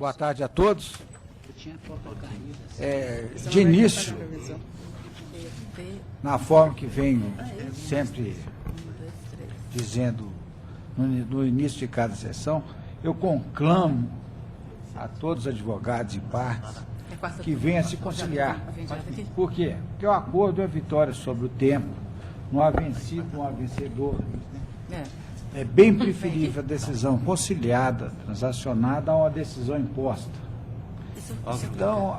Boa tarde a todos. De início, na forma que venho sempre dizendo no início de cada sessão, eu conclamo a todos os advogados e partes que venham se conciliar. Por quê? Porque o acordo é vitória sobre o tempo, não há vencido, não há vencedor. É bem preferível a decisão conciliada, transacionada, a uma decisão imposta. Então,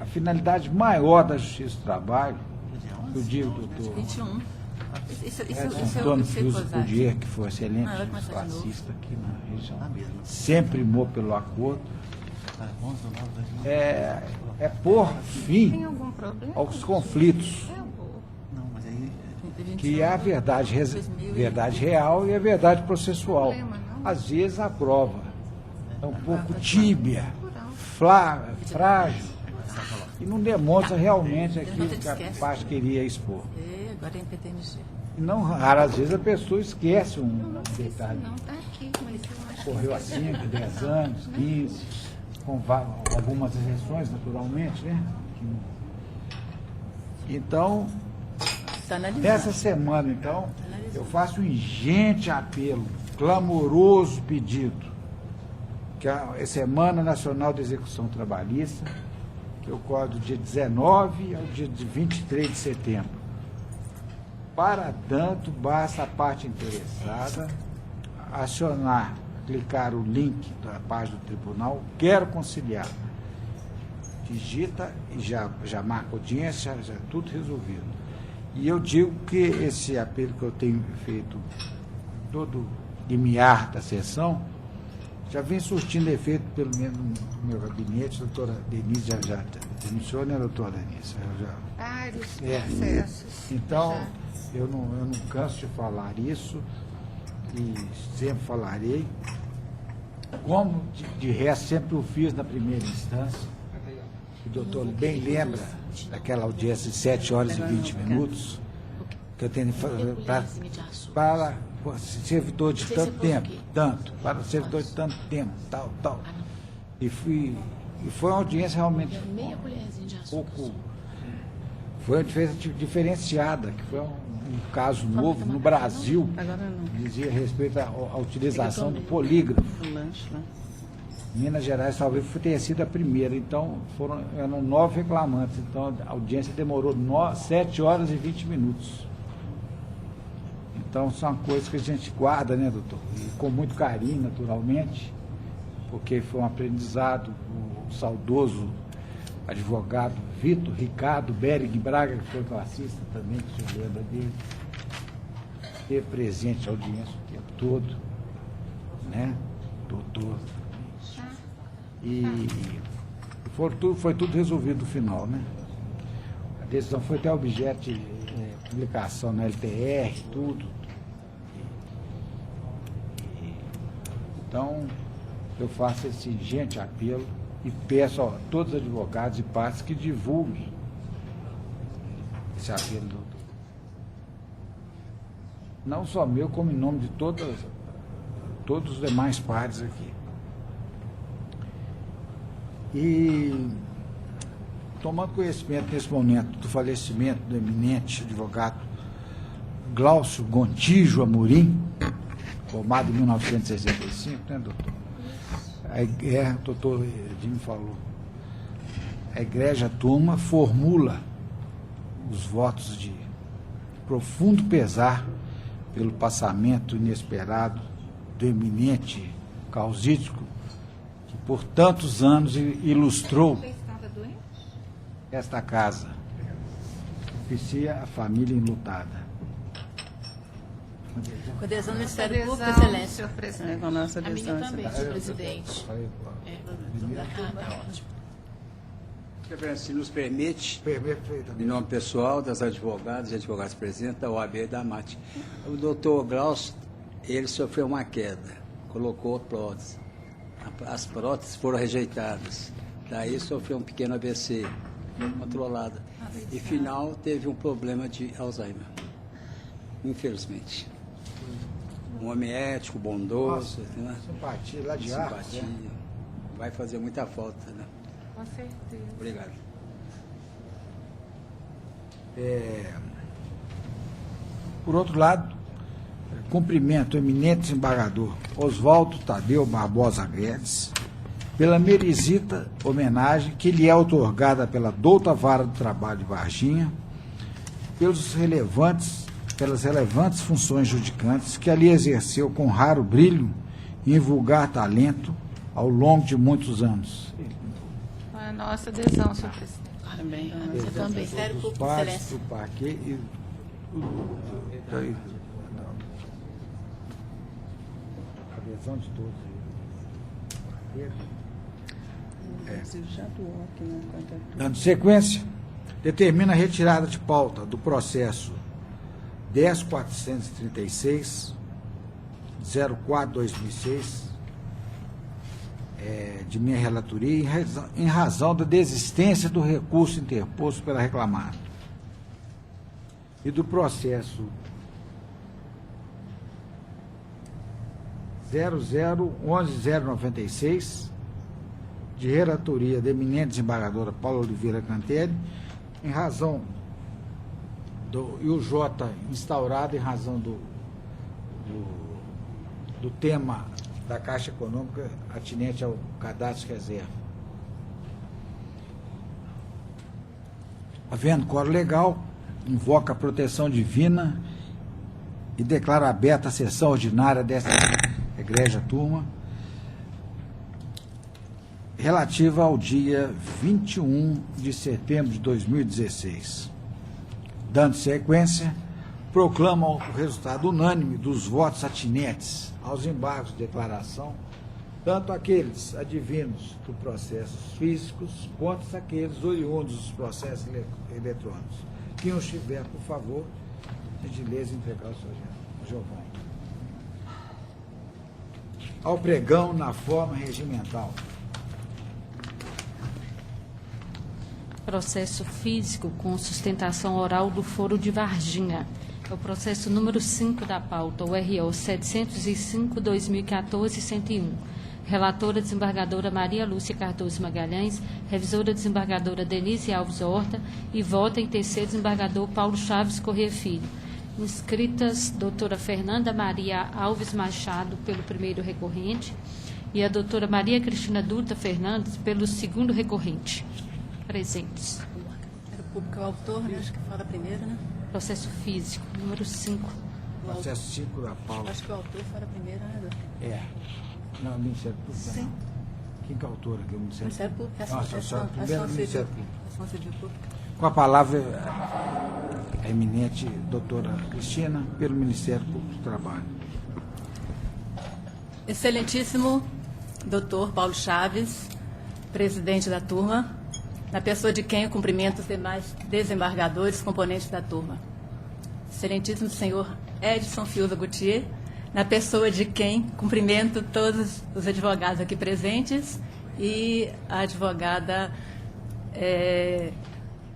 a finalidade maior da Justiça do Trabalho, eu digo, doutor Antônio Fiuso Pudier, que foi excelente classista aqui na região, sempre primou pelo acordo, é pôr fim aos conflitos, que é a verdade real e a verdade processual. Às vezes a prova é um pouco tíbia, frágil, e não demonstra realmente aquilo que a parte queria expor. E não raras vezes a pessoa esquece um detalhe. Correu há 5, 10 anos, 15, com algumas exceções, naturalmente, né? Então, nessa semana, então, eu faço um ingente apelo, clamoroso pedido, que é a Semana Nacional de Execução Trabalhista, que ocorre do dia 19 ao dia 23 de setembro. Para tanto, basta a parte interessada acionar, clicar o link da página do tribunal, quero conciliar. Digita e já marca audiência, já tudo resolvido. E eu digo que esse apelo que eu tenho feito todo limiar da sessão já vem surtindo efeito, pelo menos no meu gabinete. A doutora Denise já denunciou, né, doutora Denise? Vários processos. Então, eu não canso de falar isso e sempre falarei. Como, de resto, sempre o fiz na primeira instância. O doutor bem lembra daquela audiência de 7 horas e 20 minutos, que eu tenho para servidor de tanto tempo, para servidor de tanto tempo, tal. E foi uma audiência realmente pouco. Foi uma diferença diferenciada, que foi um caso novo no Brasil, dizia respeito à utilização do polígrafo. Minas Gerais talvez tenha sido a primeira, então eram 9 reclamantes, então a audiência demorou 7 horas e 20 minutos. Então são coisas que a gente guarda, né, doutor? E com muito carinho, naturalmente, porque foi um aprendizado. O saudoso advogado Vitor Ricardo Bering Braga, que foi classista também, que o senhor lembra dele, teve presente a audiência o tempo todo, né, doutor. E foi tudo resolvido no final, né? A decisão foi até objeto de publicação na LTR, tudo. Então, eu faço esse ingente apelo e peço a todos os advogados e partes que divulguem esse apelo, doutor. Não só meu, como em nome de todos os demais partes aqui. E, tomando conhecimento nesse momento do falecimento do eminente advogado Glaucio Gontijo Amorim, formado em 1965, né, doutor? O doutor Edinho falou. A Igreja Turma formula os votos de profundo pesar pelo passamento inesperado do eminente causídico, que por tantos anos ilustrou esta casa, oficia a família enlutada. Com adesão do Ministério Público, Excelência. Senhor presidente. Com a nossa adesão, também, senhor presidente. Se nos permite, em nome pessoal das advogadas e advogados presentes da OAB e da MAT, o doutor Glaucio, ele sofreu uma queda, colocou prótese. As próteses foram rejeitadas, daí sofreu um pequeno AVC, controlada. E final teve um problema de Alzheimer, infelizmente. Um homem ético, bondoso. Nossa, né? Simpatia, lá de ar. Simpatia. vai fazer muita falta, né? Com certeza. Obrigado. Por outro lado, cumprimento o eminente desembargador Oswaldo Tadeu Barbosa Guedes pela merecida homenagem que lhe é outorgada pela douta Vara do Trabalho de Varginha, pelas relevantes funções judicantes que ali exerceu com raro brilho e vulgar talento ao longo de muitos anos. A nossa adesão, senhor presidente. Parabéns. Você também. Ministério Dos Público, pais, Excelência. do parquê e adesão de todos. Dando sequência, determina a retirada de pauta do processo 10.436, 04/2006, de minha relatoria, em razão da desistência do recurso interposto pela reclamada, e do processo 0011.096, de relatoria da eminente desembargadora Paula Oliveira Cantelli, em razão e o J instaurado em razão do tema da Caixa Econômica atinente ao cadastro de reserva. Havendo quórum legal, invoca a proteção divina e declara aberta a sessão ordinária desta egrégia turma, relativa ao dia 21 de setembro de 2016. Dando sequência, proclama o resultado unânime dos votos atinentes aos embargos de declaração, tanto aqueles advindos do processos físicos, quanto aqueles oriundos dos processos eletrônicos. Quem os tiver, por favor, gentileza entregar o seu Giovanni. Ao pregão na forma regimental. Processo físico com sustentação oral do Foro de Varginha. É o processo número 5 da pauta, o RO 705/2014-101. Relatora desembargadora Maria Lúcia Cardoso Magalhães, revisora desembargadora Denise Alves Horta e vota em terceiro desembargador Paulo Chaves Corrêa Filho. Inscritas doutora Fernanda Maria Alves Machado pelo primeiro recorrente e a doutora Maria Cristina Dutra Fernandes pelo segundo recorrente. Presentes. Era o público é o autor, né? Acho que fala primeiro, né? Processo físico, número 5. Processo 5 da pauta. Acho que o autor fala primeiro, né, doutor? Não, Ministério Público. Sim. Quem que é a autora aqui? O Ministério Público. Primeiro Ministério Público. Ação Civil Pública. Com a palavra, a eminente doutora Cristina, pelo Ministério Público do Trabalho. Excelentíssimo doutor Paulo Chaves, presidente da turma, na pessoa de quem eu cumprimento os demais desembargadores, componentes da turma. Excelentíssimo senhor Edson Fiuza Gutierrez, na pessoa de quem cumprimento todos os advogados aqui presentes e a advogada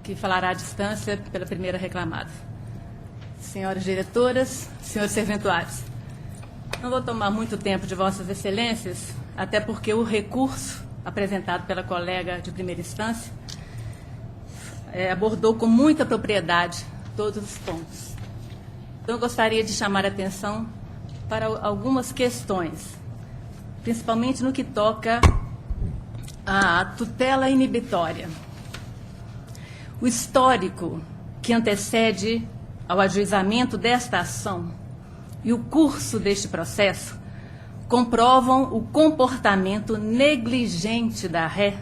que falará à distância pela primeira reclamada. Senhoras diretoras, senhores serventuários, não vou tomar muito tempo de vossas excelências, até porque o recurso apresentado pela colega de primeira instância abordou com muita propriedade todos os pontos. Então, eu gostaria de chamar a atenção para algumas questões, principalmente no que toca à tutela inibitória. O histórico que antecede ao ajuizamento desta ação e o curso deste processo comprovam o comportamento negligente da ré,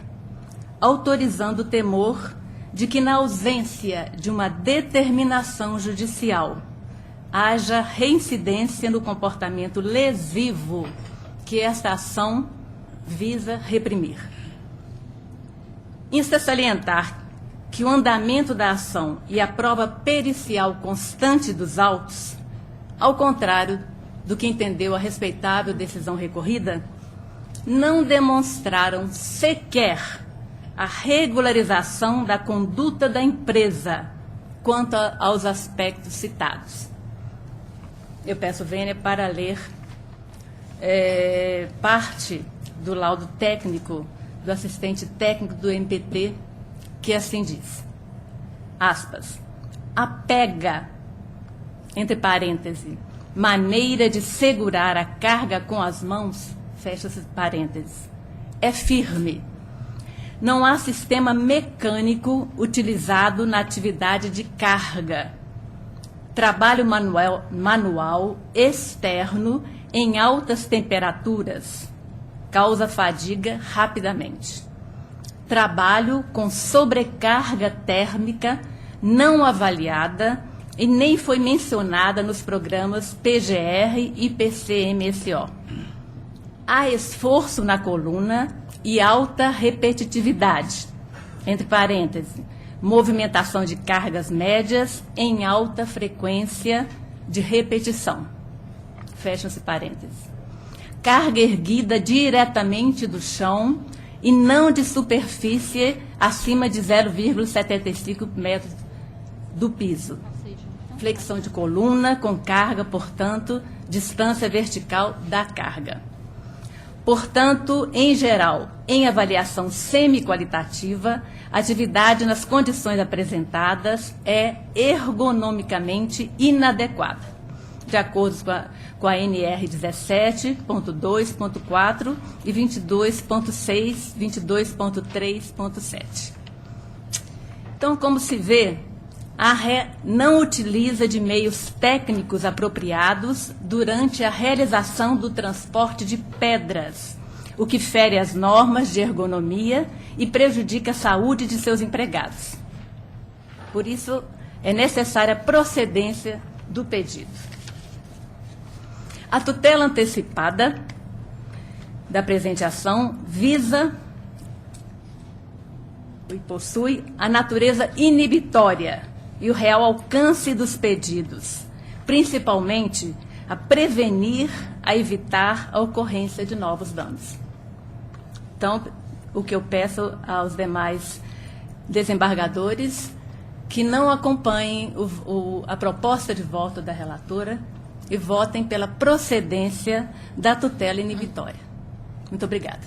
autorizando o temor de que, na ausência de uma determinação judicial, haja reincidência no comportamento lesivo que esta ação visa reprimir. Insta salientar que o andamento da ação e a prova pericial constante dos autos, ao contrário do que entendeu a respeitável decisão recorrida, não demonstraram sequer a regularização da conduta da empresa quanto aos aspectos citados. Eu peço vênia para ler parte do laudo técnico do assistente técnico do MPT, que assim diz, aspas, a pega, entre parênteses, maneira de segurar a carga com as mãos, fecha parênteses, é firme. Não há sistema mecânico utilizado na atividade de carga. Trabalho manual externo em altas temperaturas causa fadiga rapidamente. Trabalho com sobrecarga térmica não avaliada e nem foi mencionada nos programas PGR e PCMSO. Há esforço na coluna e alta repetitividade, entre parênteses, movimentação de cargas médias em alta frequência de repetição, fecham-se parênteses. Carga erguida diretamente do chão e não de superfície acima de 0,75 metros do piso. Flexão de coluna com carga, portanto, distância vertical da carga. Portanto, em geral, em avaliação semi-qualitativa, a atividade nas condições apresentadas é ergonomicamente inadequada, de acordo com a NR 17.2.4 e 22.6, 22.3.7. Então, como se vê, a RE não utiliza de meios técnicos apropriados durante a realização do transporte de pedras, o que fere as normas de ergonomia e prejudica a saúde de seus empregados. Por isso, é necessária a procedência do pedido. A tutela antecipada da presente ação visa e possui a natureza inibitória e o real alcance dos pedidos, principalmente a prevenir, a evitar a ocorrência de novos danos. Então, o que eu peço aos demais desembargadores que não acompanhem a proposta de voto da relatora e votem pela procedência da tutela inibitória. Muito obrigada.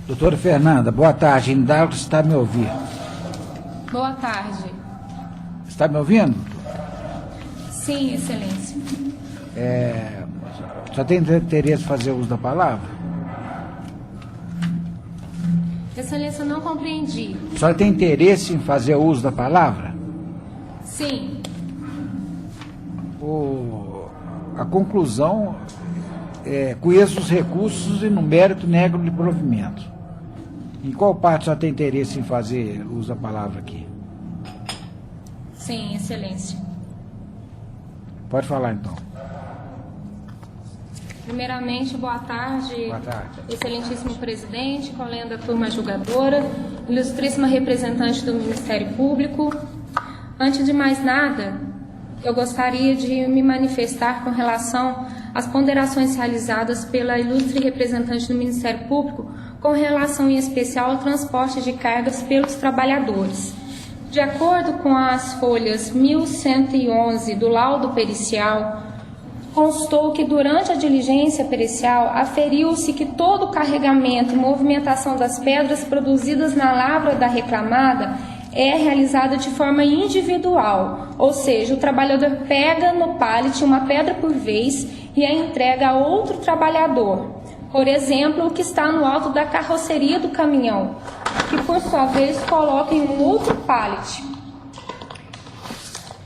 Doutora Fernanda, boa tarde. Indalco está me ouvindo. Boa tarde. Está me ouvindo? Sim, Excelência. Só tem interesse em fazer uso da palavra? Excelência, não compreendi. Só tem interesse em fazer uso da palavra? Sim. A conclusão conheço os recursos e no mérito nego de provimento. Em qual parte só tem interesse em fazer uso da palavra aqui? Sim, Excelência. Pode falar, então. Primeiramente, boa tarde. Boa tarde. Excelentíssimo presidente, colega da turma julgadora, ilustríssima representante do Ministério Público. Antes de mais nada, eu gostaria de me manifestar com relação às ponderações realizadas pela ilustre representante do Ministério Público com relação em especial ao transporte de cargas pelos trabalhadores. De acordo com as folhas 1111 do laudo pericial, constou que durante a diligência pericial aferiu-se que todo o carregamento e movimentação das pedras produzidas na lavra da reclamada é realizada de forma individual, ou seja, o trabalhador pega no pallet uma pedra por vez e a entrega a outro trabalhador. Por exemplo, o que está no alto da carroceria do caminhão, que por sua vez coloca em um outro pallet.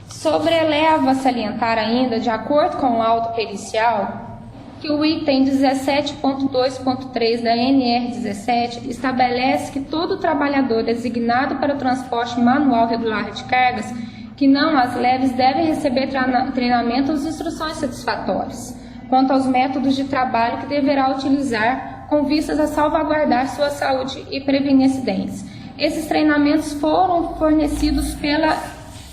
Sobreleva a salientar ainda, de acordo com o laudo pericial, que o item 17.2.3 da NR17 estabelece que todo trabalhador designado para o transporte manual regular de cargas, que não as leves, deve receber treinamento e instruções satisfatórias quanto aos métodos de trabalho que deverá utilizar com vistas a salvaguardar sua saúde e prevenir acidentes. Esses treinamentos foram fornecidos pela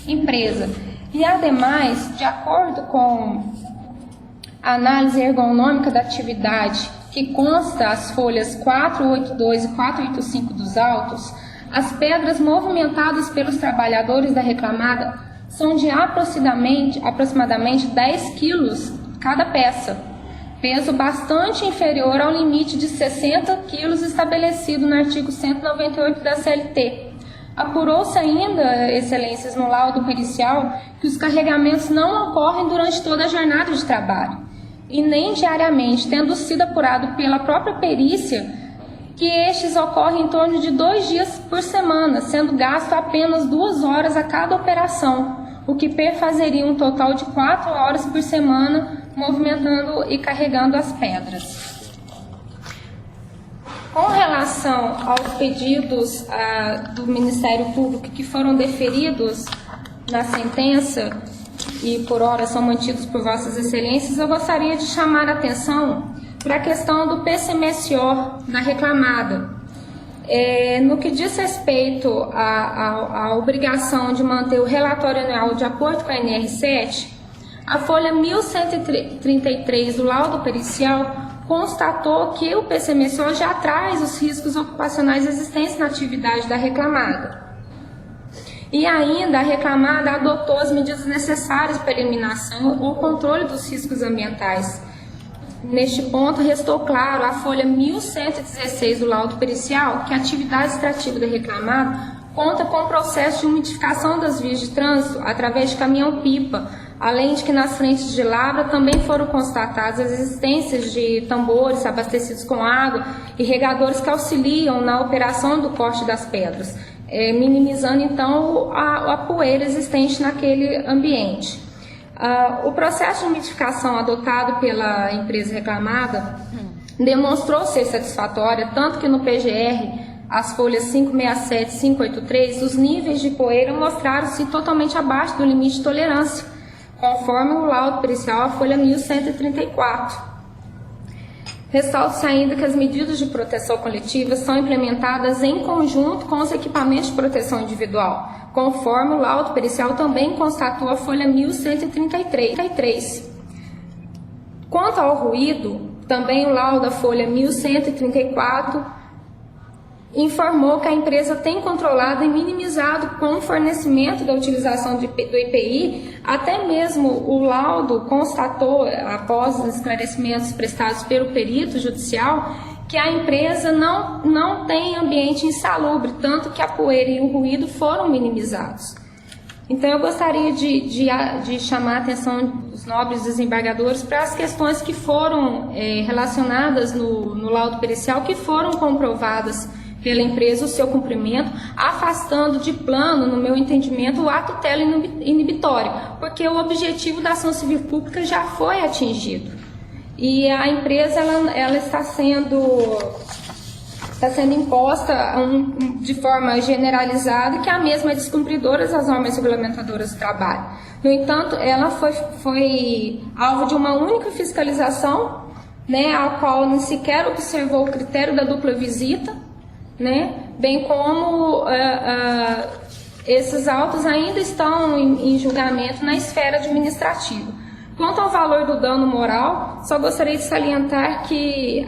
empresa. E, ademais, de acordo com a análise ergonômica da atividade, que consta as folhas 482 e 485 dos autos, as pedras movimentadas pelos trabalhadores da reclamada são de aproximadamente 10 quilos cada peça, peso bastante inferior ao limite de 60 quilos estabelecido no artigo 198 da CLT. Apurou-se ainda, excelências, no laudo pericial, que os carregamentos não ocorrem durante toda a jornada de trabalho, e nem diariamente, tendo sido apurado pela própria perícia que estes ocorrem em torno de 2 dias por semana, sendo gasto apenas 2 horas a cada operação, o que perfazeria um total de 4 horas por semana movimentando e carregando as pedras. Com relação aos pedidos do Ministério Público que foram deferidos na sentença e por hora são mantidos por Vossas Excelências, eu gostaria de chamar a atenção para a questão do PCMSO da reclamada. No que diz respeito à obrigação de manter o relatório anual de acordo com a NR7, a folha 1133 do laudo pericial constatou que o PCMSO já traz os riscos ocupacionais existentes na atividade da reclamada. E ainda a reclamada adotou as medidas necessárias para a eliminação ou controle dos riscos ambientais. Neste ponto, restou claro a folha 1116 do laudo pericial que a atividade extrativa da reclamada conta com o processo de umidificação das vias de trânsito através de caminhão-pipa, além de que nas frentes de lavra também foram constatadas as existências de tambores abastecidos com água e regadores que auxiliam na operação do corte das pedras, minimizando então a poeira existente naquele ambiente. O processo de umidificação adotado pela empresa reclamada demonstrou ser satisfatória, tanto que no PGR, as folhas 567 e 583, os níveis de poeira mostraram-se totalmente abaixo do limite de tolerância, conforme o laudo pericial, a folha 1134. Ressalta-se ainda que as medidas de proteção coletiva são implementadas em conjunto com os equipamentos de proteção individual, conforme o laudo pericial também constatou a folha 1133. Quanto ao ruído, também o laudo da folha 1134 informou que a empresa tem controlado e minimizado com o fornecimento da utilização do IPI, até mesmo o laudo constatou, após os esclarecimentos prestados pelo perito judicial, que a empresa não tem ambiente insalubre, tanto que a poeira e o ruído foram minimizados. Então, eu gostaria de chamar a atenção dos nobres desembargadores para as questões que foram relacionadas no laudo pericial, que foram comprovadas pela empresa o seu cumprimento, afastando de plano, no meu entendimento, o ato inibitório, porque o objetivo da ação civil pública já foi atingido. E a empresa ela está sendo imposta de forma generalizada, que a mesma é descumpridora das normas regulamentadoras do trabalho. No entanto, ela foi alvo de uma única fiscalização, né, a qual nem sequer observou o critério da dupla visita, né, bem como esses autos ainda estão em julgamento na esfera administrativa. Quanto ao valor do dano moral, só gostaria de salientar que,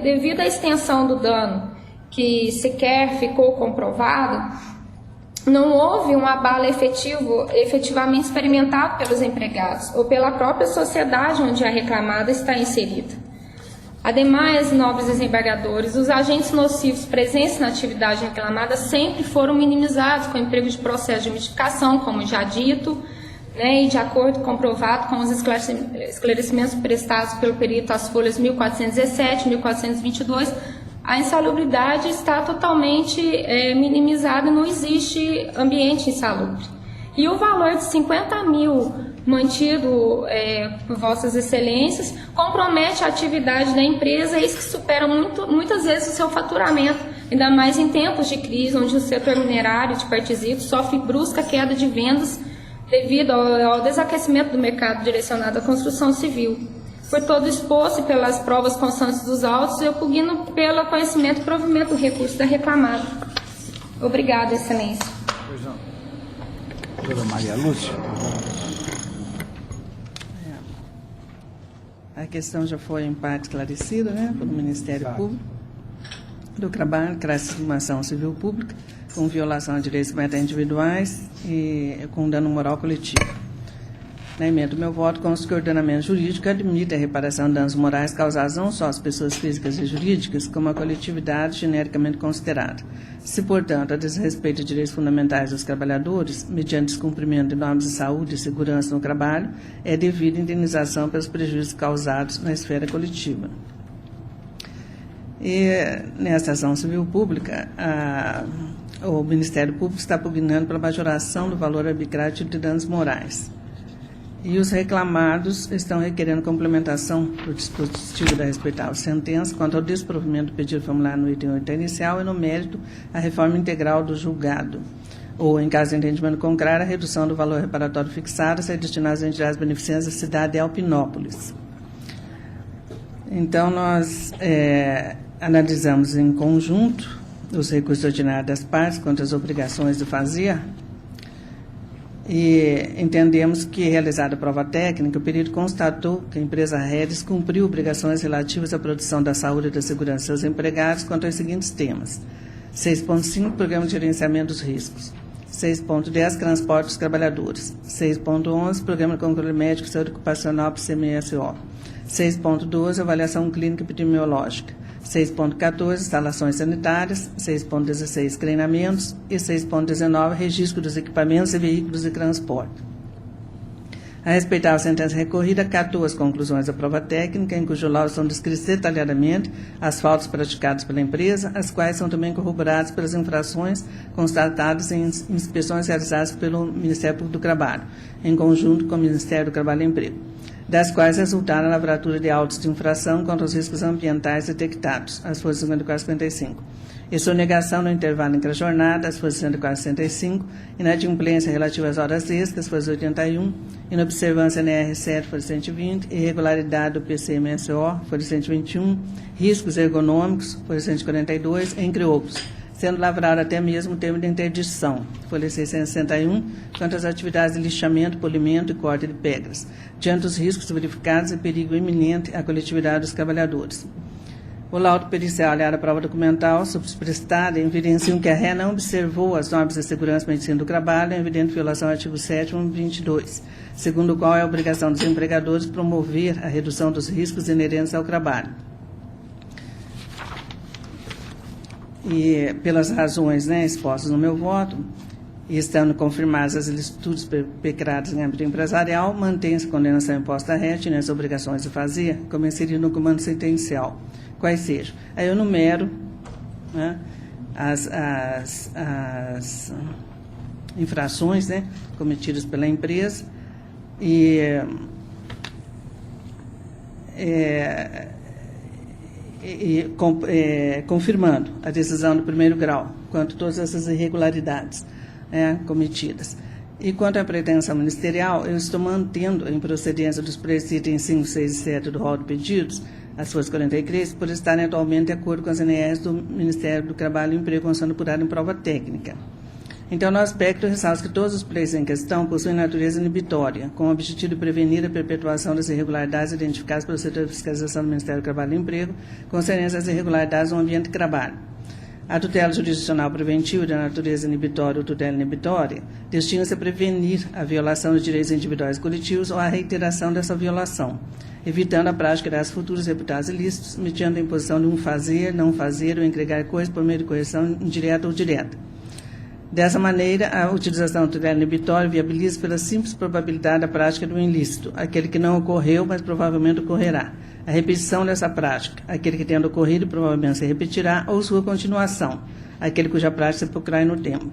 devido à extensão do dano, que sequer ficou comprovado, não houve um abalo efetivamente experimentado pelos empregados ou pela própria sociedade onde a reclamada está inserida. Ademais, nobres desembargadores, os agentes nocivos presentes na atividade reclamada sempre foram minimizados com o emprego de processo de umidificação, como já dito, né, e de acordo comprovado com os esclarecimentos prestados pelo perito às folhas 1417 e 1422, a insalubridade está totalmente minimizada e não existe ambiente insalubre. E o valor de 50 mil mantido por Vossas Excelências compromete a atividade da empresa, isso que supera muitas vezes o seu faturamento, ainda mais em tempos de crise, onde o setor minerário de participação sofre brusca queda de vendas devido ao desaquecimento do mercado direcionado à construção civil. Por todo exposto e pelas provas constantes dos autos, eu pugno pelo conhecimento e provimento do recurso da reclamada. Obrigada, Excelência. Pois não. Doutora Maria Lúcia. A questão já foi em parte esclarecida, né, pelo Ministério Público do Trabalho, Classificação Civil Pública. com violação a direitos meta-individuais e com dano moral coletivo. Na emenda do meu voto, consta que o ordenamento jurídico admite a reparação de danos morais causados não só às pessoas físicas e jurídicas, como à coletividade genericamente considerada. Se, portanto, a desrespeito de direitos fundamentais dos trabalhadores, mediante descumprimento de normas de saúde e segurança no trabalho, é devida indenização pelos prejuízos causados na esfera coletiva. E, nesta ação civil pública, o Ministério Público está pugnando pela majoração do valor arbitrário de danos morais. E os reclamados estão requerendo complementação do dispositivo da respeitável sentença quanto ao desprovimento do pedido formulário no item 8 inicial e, no mérito, a reforma integral do julgado. Ou, em caso de entendimento contrário, a redução do valor reparatório fixado a ser destinado às entidades beneficentes da cidade de Alpinópolis. Então, nós analisamos em conjunto os recursos ordinários das partes quanto às obrigações de fazer. E entendemos que, realizada a prova técnica, o perito constatou que a empresa Redes cumpriu obrigações relativas à produção da saúde e da segurança de seus empregados quanto aos seguintes temas: 6.5, Programa de Gerenciamento dos Riscos; 6.10, Transporte dos Trabalhadores; 6.11, Programa de Controle Médico e Saúde Ocupacional PCMSO; 6.12, Avaliação Clínica Epidemiológica; 6.14, instalações sanitárias; 6.16, treinamentos; e 6.19, registro dos equipamentos e veículos de transporte. A respeitável sentença recorrida acatou as conclusões da prova técnica, em cujo laudo são descritas detalhadamente as faltas praticadas pela empresa, as quais são também corroboradas pelas infrações constatadas em inspeções realizadas pelo Ministério Público do Trabalho, em conjunto com o Ministério do Trabalho e Emprego, das quais resultaram a lavratura de autos de infração contra os riscos ambientais detectados, as folhas 54-55, e sonegação no intervalo entre a jornada, as folhas 104-65, inadimplência relativa às horas extras, folhas 81, inobservância NR7, folha 120, irregularidade do PCMSO, folha 121, riscos ergonômicos, folha 142, entre outros, sendo lavrado até mesmo o termo de interdição, folha 661, quanto às atividades de lixamento, polimento e corte de pedras, diante dos riscos verificados e perigo iminente à coletividade dos trabalhadores. O laudo pericial aliado à prova documental subprestada evidenciam que a ré não observou as normas de segurança e medicina do trabalho, em evidente violação ao artigo 7º e 22, segundo o qual é a obrigação dos empregadores promover a redução dos riscos inerentes ao trabalho. E, pelas razões expostas no meu voto, e estando confirmadas as ilicitudes perpetradas em âmbito empresarial, mantém-se a condenação imposta à ré, tinha as obrigações de fazer, como inserido no comando sentencial, quais sejam. Aí eu numero as infrações cometidas pela empresa e confirmando a decisão do primeiro grau quanto a todas essas irregularidades cometidas. E quanto à pretensão ministerial, eu estou mantendo em procedência dos preceitos 5, 6 e 7 do rol de pedidos, as folhas 43, por estarem atualmente de acordo com as NRs do Ministério do Trabalho e Emprego, constando apurado em prova técnica. Então, no aspecto, ressalto que todos os pleitos em questão possuem natureza inibitória, com o objetivo de prevenir a perpetuação das irregularidades identificadas pelo setor de fiscalização do Ministério do Trabalho e Emprego, concernentes às irregularidades no ambiente de trabalho. A tutela jurisdicional preventiva de natureza inibitória ou tutela inibitória destina-se a prevenir a violação dos direitos individuais e coletivos ou a reiteração dessa violação, evitando a prática das futuras reputados ilícitos, mediante a imposição de um fazer, não fazer ou entregar coisas por meio de correção indireta ou direta. Dessa maneira, a utilização da tutela inibitória viabiliza pela simples probabilidade da prática do ilícito, aquele que não ocorreu, mas provavelmente ocorrerá. A repetição dessa prática, aquele que tendo ocorrido e provavelmente se repetirá, ou sua continuação, aquele cuja prática se procrai no tempo.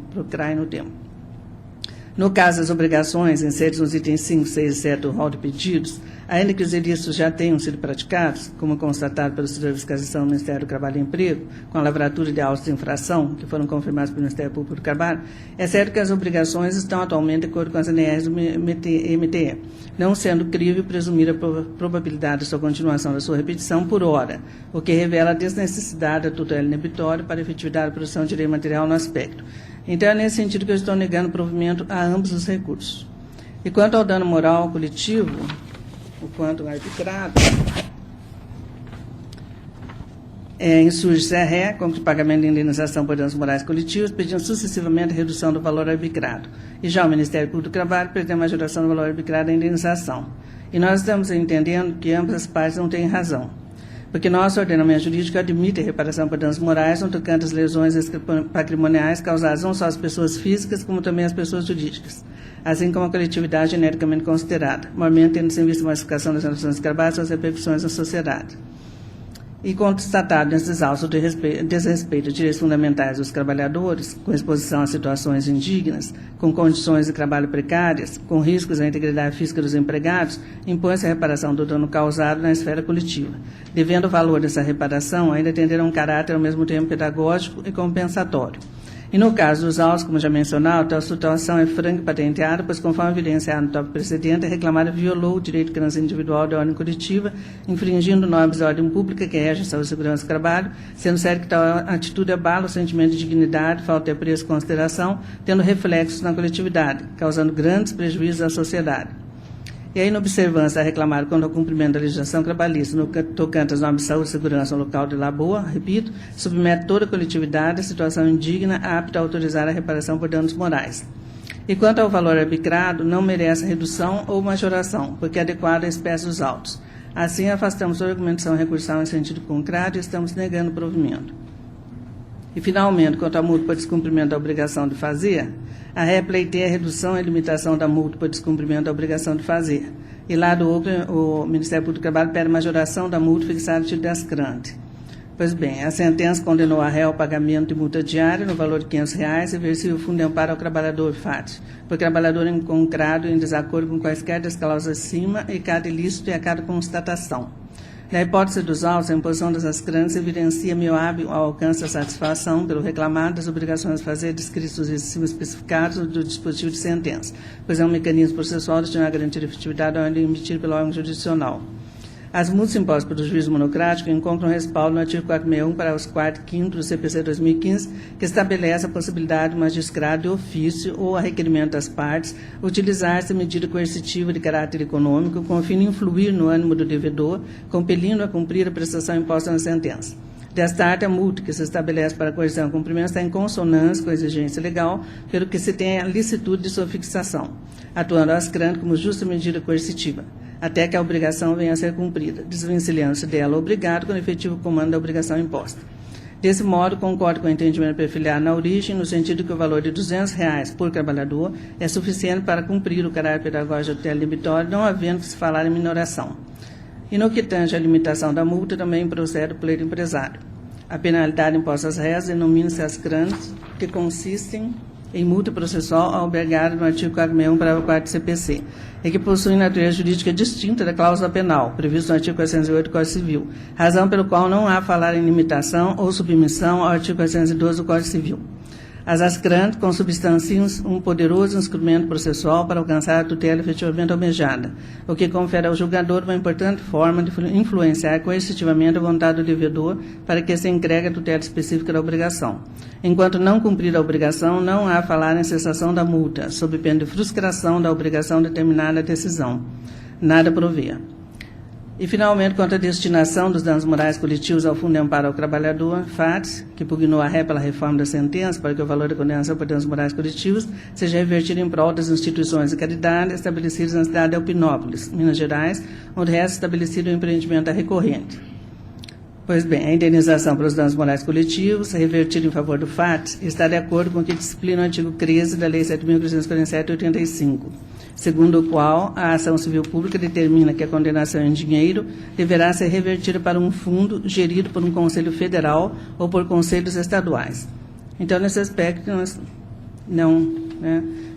No caso das obrigações inseridas nos itens 5, 6 e 7 do rol de pedidos, ainda que os ilícitos já tenham sido praticados, como constatado pelo setor de fiscalização do Ministério do Trabalho e Emprego, com a lavratura de autos de infração, que foram confirmados pelo Ministério Público do Trabalho, é certo que as obrigações estão atualmente de acordo com as NRs do MTE, não sendo crível presumir a probabilidade de sua continuação da sua repetição por hora, o que revela a desnecessidade da tutela inibitória para a efetividade da produção de direito material no aspecto. Então, é nesse sentido que eu estou negando provimento a ambos os recursos. E quanto ao dano moral coletivo, o quanto ao arbitrado, Insurge-se a ré contra o pagamento de indenização por danos morais coletivos, pedindo sucessivamente a redução do valor arbitrado. E já o Ministério Público do Trabalho pretende a majoração do valor arbitrado da indenização. E nós estamos entendendo que ambas as partes não têm razão, porque nosso ordenamento jurídico admite a reparação por danos morais no tocante às lesões patrimoniais causadas não só às pessoas físicas, como também às pessoas jurídicas, assim como a coletividade genericamente considerada, normalmente tendo-se em vista a modificação das relações de trabalho e suas repercussões na sociedade. E constatado nesses autos o desrespeito de direitos fundamentais dos trabalhadores, com exposição a situações indignas, com condições de trabalho precárias, com riscos à integridade física dos empregados, impõe-se a reparação do dano causado na esfera coletiva, devendo o valor dessa reparação ainda atender a um caráter ao mesmo tempo pedagógico e compensatório. E no caso dos autos, como já mencionado, tal situação é franca e patenteada, pois, conforme evidenciado no tópico precedente, a reclamada violou o direito de crença individual de ordem coletiva, infringindo normas de ordem pública que regem a saúde e segurança do trabalho, sendo certo que tal atitude abala o sentimento de dignidade, falta de apreço e consideração, tendo reflexos na coletividade, causando grandes prejuízos à sociedade. E a inobservância reclamada quanto ao cumprimento da legislação trabalhista no tocante às normas de saúde e segurança no local de labor, repito, submete toda a coletividade a situação indigna apta a autorizar a reparação por danos morais. E quanto ao valor arbitrado, não merece redução ou majoração, porque é adequado à espécie dos autos. Assim, afastamos toda argumentação recursal em sentido contrário e estamos negando o provimento. E, finalmente, quanto à multa por descumprimento da obrigação de fazer, a ré pleiteia a redução e limitação da multa por descumprimento da obrigação de fazer. E lá do outro, o Ministério Público do Trabalho pede majoração da multa fixada no título de ascrante. Pois bem, a sentença condenou a ré ao pagamento de multa diária no valor de R$500 e versível o fundo de amparo ao trabalhador FAT, por trabalhador encontrado em desacordo com quaisquer das cláusulas acima e cada ilícito e a cada constatação. Na hipótese dos autos, a imposição das ascrantes evidencia meio hábil ao alcance da satisfação pelo reclamado das obrigações de fazer descritos os acima especificados do dispositivo de sentença, pois é um mecanismo processual destinado a garantir a efetividade da ordem emitida pelo órgão jurisdicional. As multas impostas pelo juízo monocrático encontram respaldo no artigo 461, parágrafos 4 e 5º do CPC 2015, que estabelece a possibilidade do magistrado de ofício ou a requerimento das partes utilizar-se medida coercitiva de caráter econômico com o fim de influir no ânimo do devedor, compelindo a cumprir a prestação imposta na sentença. Desta arte, a multa que se estabelece para a coerção e cumprimento está em consonância com a exigência legal, pelo que se tem a licitude de sua fixação, atuando a ascrante como justa medida coercitiva, até que a obrigação venha a ser cumprida, desvencilhando-se dela obrigado com o efetivo comando da obrigação imposta. Desse modo, concordo com o entendimento perfilhado na origem, no sentido que o valor de R$200 por trabalhador é suficiente para cumprir o caráter pedagógico até limitório, não havendo que se falar em minoração. E no que tange à limitação da multa, também procede o pleito empresário. A penalidade imposta às réis denomina-se ascrantes, que consistem em multa processual albergada no artigo 461, parágrafo 4 do CPC, e que possuem natureza jurídica distinta da cláusula penal, previsto no artigo 408 do Código Civil, razão pelo qual não há falar em limitação ou submissão ao artigo 412 do Código Civil. As ascrantes consubstanciam um poderoso instrumento processual para alcançar a tutela efetivamente almejada, o que confere ao julgador uma importante forma de influenciar coercitivamente a vontade do devedor para que se entregue a tutela específica da obrigação. Enquanto não cumprir a obrigação, não há falar em cessação da multa, sob pena de frustração da obrigação determinada a decisão. Nada provê. E, finalmente, quanto à destinação dos danos morais coletivos ao Fundo de Amparo ao Trabalhador, FAT, que pugnou a ré pela reforma da sentença para que o valor da condenação por danos morais coletivos seja revertido em prol das instituições de caridade estabelecidas na cidade de Alpinópolis, Minas Gerais, onde resta estabelecido o empreendimento da recorrente. Pois bem, a indenização pelos danos morais coletivos, revertida em favor do FAT, está de acordo com o que disciplina o artigo 13 da Lei 7.347/85, segundo o qual a ação civil pública determina que a condenação em dinheiro deverá ser revertida para um fundo gerido por um conselho federal ou por conselhos estaduais. Então, nesse aspecto, nós não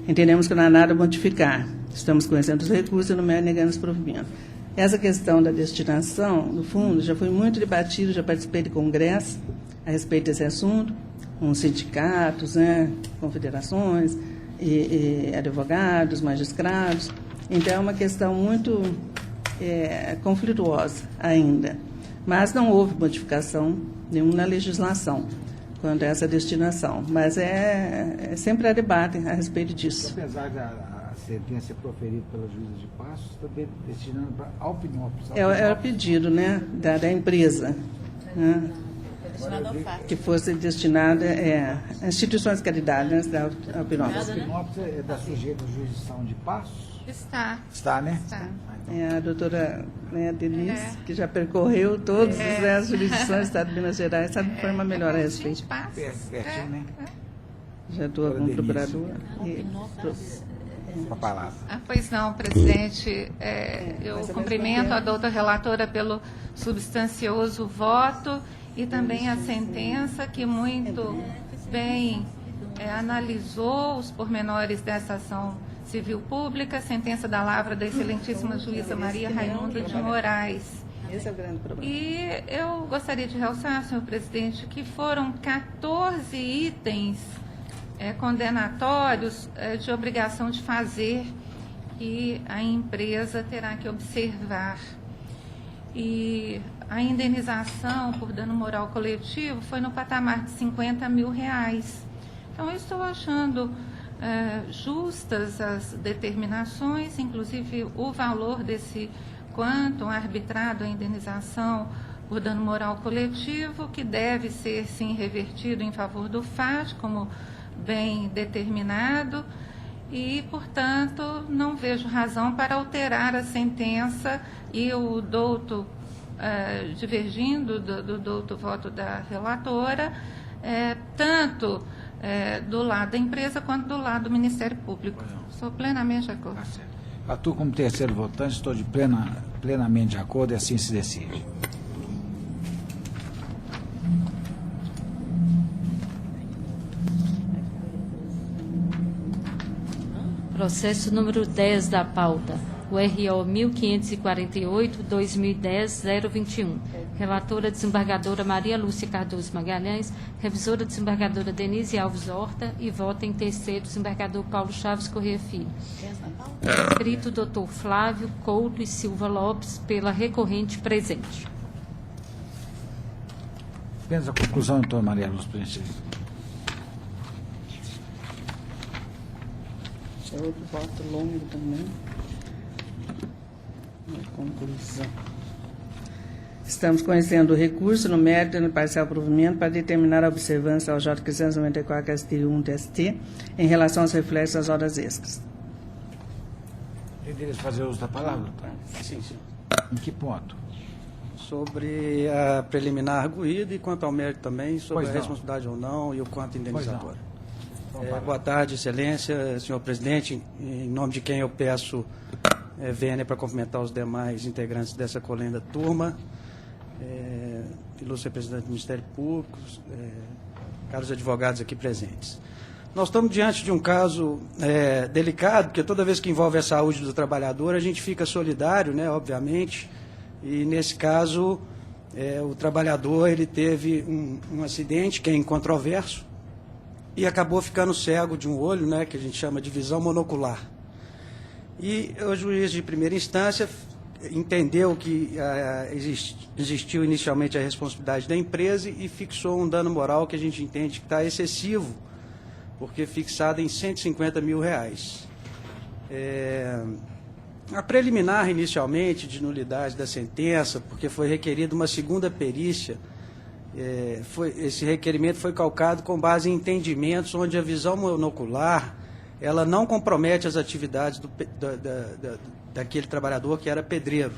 entendemos que não há nada a modificar. Estamos conhecendo os recursos e não negando os provimentos. Essa questão da destinação do fundo já foi muito debatido, já participei de congresso a respeito desse assunto, com sindicatos, confederações, e advogados, magistrados. Então, é uma questão muito conflituosa ainda. Mas não houve modificação nenhuma na legislação quanto a essa destinação. Mas sempre há debate a respeito disso. Apesar da sentença proferida pela juíza de Passos, também destinando para Alpinópolis. É o pedido da empresa. que fosse destinada a instituições caridades da Alpinópolis. Alpinópolis é da sujeira da jurisdição de Passos? Está. Está, né? Está. É a doutora Denise, que já percorreu todas as jurisdições do Estado de Minas Gerais, sabe de forma melhor a respeito. Pertinho, né? Já atua como procuradora. A palavra. Pois não, presidente. Eu mas cumprimento a doutora relatora pelo substancioso voto e também a sentença que muito bem analisou os pormenores dessa ação civil pública, sentença da lavra da excelentíssima juíza Maria Raimunda de Moraes. Esse é o grande problema. E eu gostaria de realçar, senhor presidente, que foram 14 itens condenatórios de obrigação de fazer que a empresa terá que observar. E a indenização por dano moral coletivo foi no patamar de R$50 mil. Então, eu estou achando justas as determinações, inclusive o valor desse quantum arbitrado a indenização por dano moral coletivo, que deve ser, sim, revertido em favor do FAT, como bem determinado, e, portanto, não vejo razão para alterar a sentença e o douto, divergindo do douto voto da relatora, tanto do lado da empresa quanto do lado do Ministério Público. Sou plenamente de acordo. Atuo como terceiro votante, estou plenamente de acordo e assim se decide. Processo número 10 da pauta, o RO 1548-2010-021. Relatora desembargadora Maria Lúcia Cardoso Magalhães, revisora desembargadora Denise Alves Horta e vota em terceiro desembargador Paulo Chaves Corrêa Filho. Escrito Dr. Flávio Couto e Silva Lopes pela recorrente presente. Apenas a conclusão, doutora Maria Lúcia, presidente. É outro voto longo também. Uma conclusão. Estamos conhecendo o recurso no mérito e no parcial provimento para determinar a observância ao J. 594 ST1 TST em relação aos reflexos das horas extras. Tem direito de fazer uso da palavra, doutor? Sim, sim. Em que ponto? Sobre a preliminar arguída e quanto ao mérito também, sobre Pois a não. responsabilidade ou não e o quanto indenizatório. Então, Boa tarde, excelência, senhor presidente, em nome de quem eu peço vênia para cumprimentar os demais integrantes dessa colenda turma, ilustre representante do Ministério Público, caros advogados aqui presentes. Nós estamos diante de um caso delicado, porque toda vez que envolve a saúde do trabalhador, a gente fica solidário, né, obviamente, e nesse caso, o trabalhador ele teve um acidente que é incontroverso e acabou ficando cego de um olho, né, que a gente chama de visão monocular. E o juiz de primeira instância entendeu que existiu inicialmente a responsabilidade da empresa e fixou um dano moral que a gente entende que está excessivo, porque fixado em R$150 mil. A preliminar, inicialmente, de nulidade da sentença, porque foi requerida uma segunda perícia, esse requerimento foi calcado com base em entendimentos onde a visão monocular ela não compromete as atividades daquele trabalhador que era pedreiro.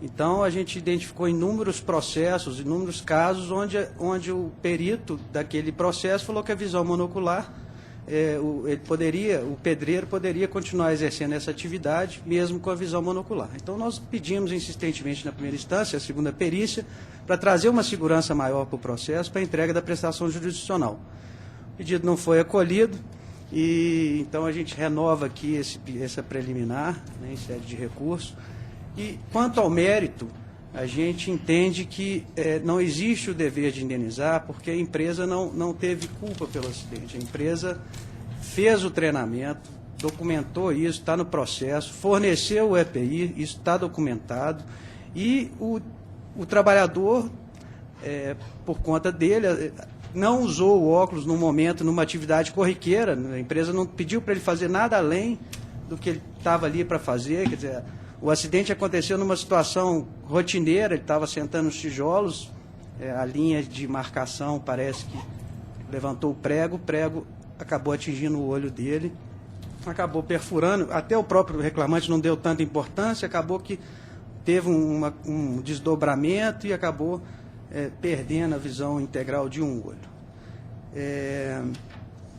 Então, a gente identificou inúmeros processos, inúmeros casos onde o perito daquele processo falou que a visão monocular, o pedreiro poderia continuar exercendo essa atividade, mesmo com a visão monocular. Então, nós pedimos insistentemente na primeira instância, a segunda perícia, para trazer uma segurança maior para o processo, para a entrega da prestação jurisdicional. O pedido não foi acolhido, e então a gente renova aqui essa preliminar, né, em sede de recurso. E quanto ao mérito, a gente entende que não existe o dever de indenizar, porque a empresa não teve culpa pelo acidente. A empresa fez o treinamento, documentou isso, está no processo, forneceu o EPI, isso está documentado, e o trabalhador, por conta dele, não usou o óculos no momento, numa atividade corriqueira, a empresa não pediu para ele fazer nada além do que ele estava ali para fazer, quer dizer, o acidente aconteceu numa situação rotineira, ele estava sentando os tijolos, a linha de marcação parece que levantou o prego acabou atingindo o olho dele, acabou perfurando, até o próprio reclamante não deu tanta importância, acabou que teve um desdobramento e acabou perdendo a visão integral de um olho.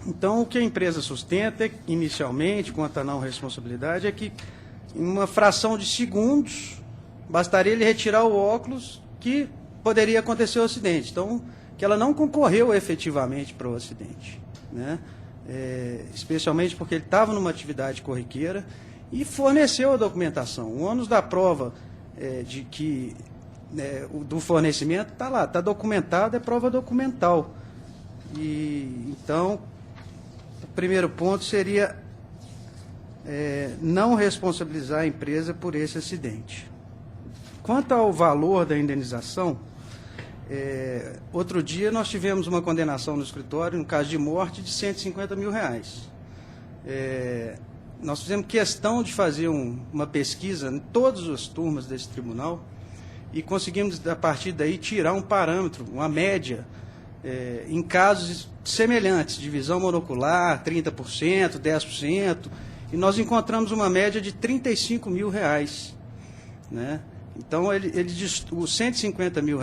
Então, o que a empresa sustenta, inicialmente, quanto à não responsabilidade, é que em uma fração de segundos, bastaria ele retirar o óculos que poderia acontecer o acidente. Então, que ela não concorreu efetivamente para o acidente, né? Especialmente porque ele estava numa atividade corriqueira e forneceu a documentação. O ônus da prova do fornecimento está lá, está documentado, é prova documental. Então, o primeiro ponto seria não responsabilizar a empresa por esse acidente. Quanto ao valor da indenização, outro dia nós tivemos uma condenação no escritório, no caso de morte, de R$150 mil. Nós fizemos questão de fazer uma pesquisa em todas as turmas desse tribunal e conseguimos, a partir daí, tirar um parâmetro, uma média, em casos semelhantes, divisão monocular, 30%, 10%, e nós encontramos uma média de R$35 mil, né? Então, os R$150 mil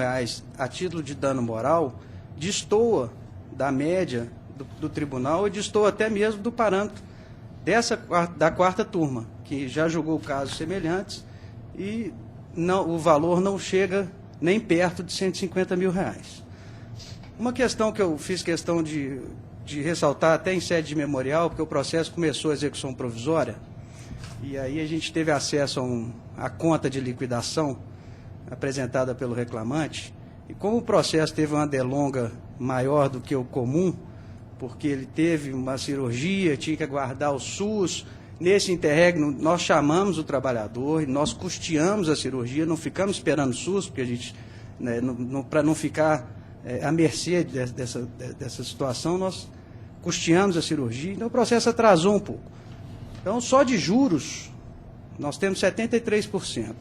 a título de dano moral destoa da média do tribunal e destoa até mesmo do parâmetro da quarta turma, que já julgou casos semelhantes e o valor não chega nem perto de R$150 mil. Uma questão que eu fiz questão de ressaltar até em sede de memorial, porque o processo começou a execução provisória, e aí a gente teve acesso à conta de liquidação apresentada pelo reclamante, e como o processo teve uma delonga maior do que o comum, porque ele teve uma cirurgia, tinha que aguardar o SUS, nesse interregno nós chamamos o trabalhador, e nós custeamos a cirurgia, não ficamos esperando o SUS, porque a gente, para não ficar à mercê dessa situação, nós custeamos a cirurgia, então o processo atrasou um pouco. Então, só de juros, nós temos 73%.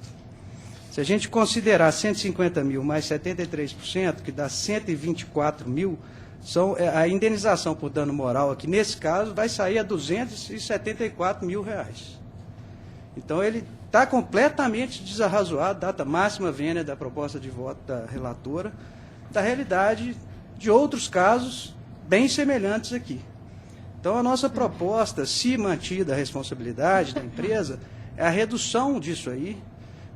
Se a gente considerar 150 mil mais 73%, que dá 124 mil, a indenização por dano moral aqui, nesse caso, vai sair a R$274 mil. Então, ele está completamente desarrazoado, data máxima vênia da proposta de voto da relatora, da realidade de outros casos bem semelhantes aqui. Então, a nossa proposta, se mantida a responsabilidade da empresa, é a redução disso aí,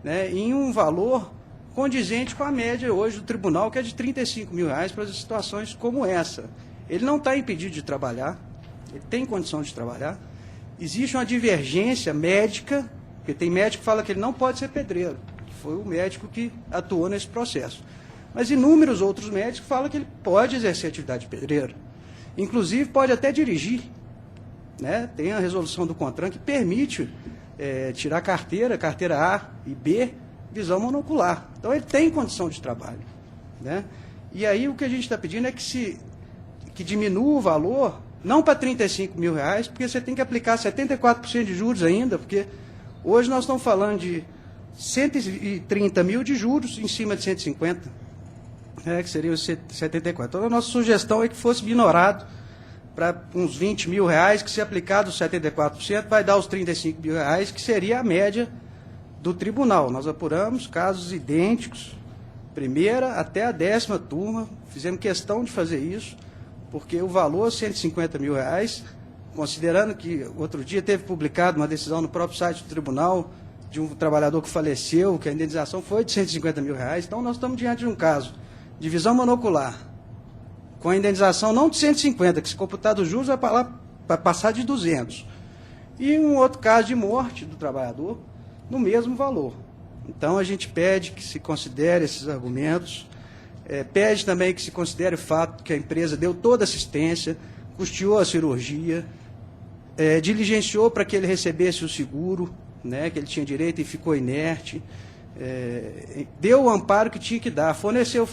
né, em um valor condizente com a média hoje do tribunal, que é de R$35 mil para as situações como essa. Ele não está impedido de trabalhar, ele tem condição de trabalhar. Existe uma divergência médica, porque tem médico que fala que ele não pode ser pedreiro, que foi o médico que atuou nesse processo. Mas inúmeros outros médicos falam que ele pode exercer atividade de pedreiro. Inclusive, pode até dirigir, né? Tem a resolução do CONTRAN que permite tirar carteira A e B, visão monocular. Então, ele tem condição de trabalho, né? E aí, o que a gente está pedindo é que diminua o valor, não para R$35 mil, porque você tem que aplicar 74% de juros ainda, porque hoje nós estamos falando de 130 mil de juros em cima de 150, que seria os 74. Então, a nossa sugestão é que fosse minorado para uns R$20 mil, que se aplicado os 74%, vai dar os R$35 mil, que seria a média do tribunal. Nós apuramos casos idênticos, primeira até a 10ª turma, fizemos questão de fazer isso, porque o valor R$150 mil, considerando que outro dia teve publicado uma decisão no próprio site do tribunal de um trabalhador que faleceu, que a indenização foi de R$150 mil, então nós estamos diante de um caso de visão monocular, com a indenização não de 150, que se computar dos juros vai passar de 200. E um outro caso de morte do trabalhador, no mesmo valor. Então, a gente pede que se considere esses argumentos, pede também que se considere o fato que a empresa deu toda a assistência, custeou a cirurgia, diligenciou para que ele recebesse o seguro, né, que ele tinha direito e ficou inerte, deu o amparo que tinha que dar, forneceu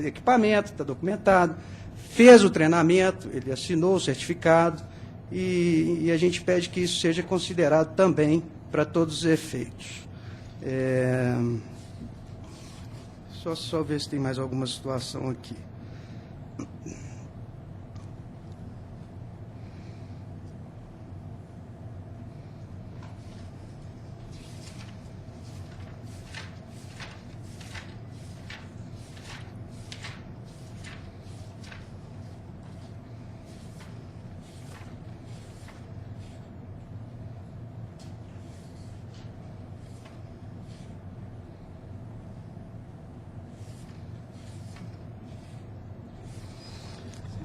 equipamento, está documentado, fez o treinamento, ele assinou o certificado e a gente pede que isso seja considerado também para todos os efeitos. só ver se tem mais alguma situação aqui.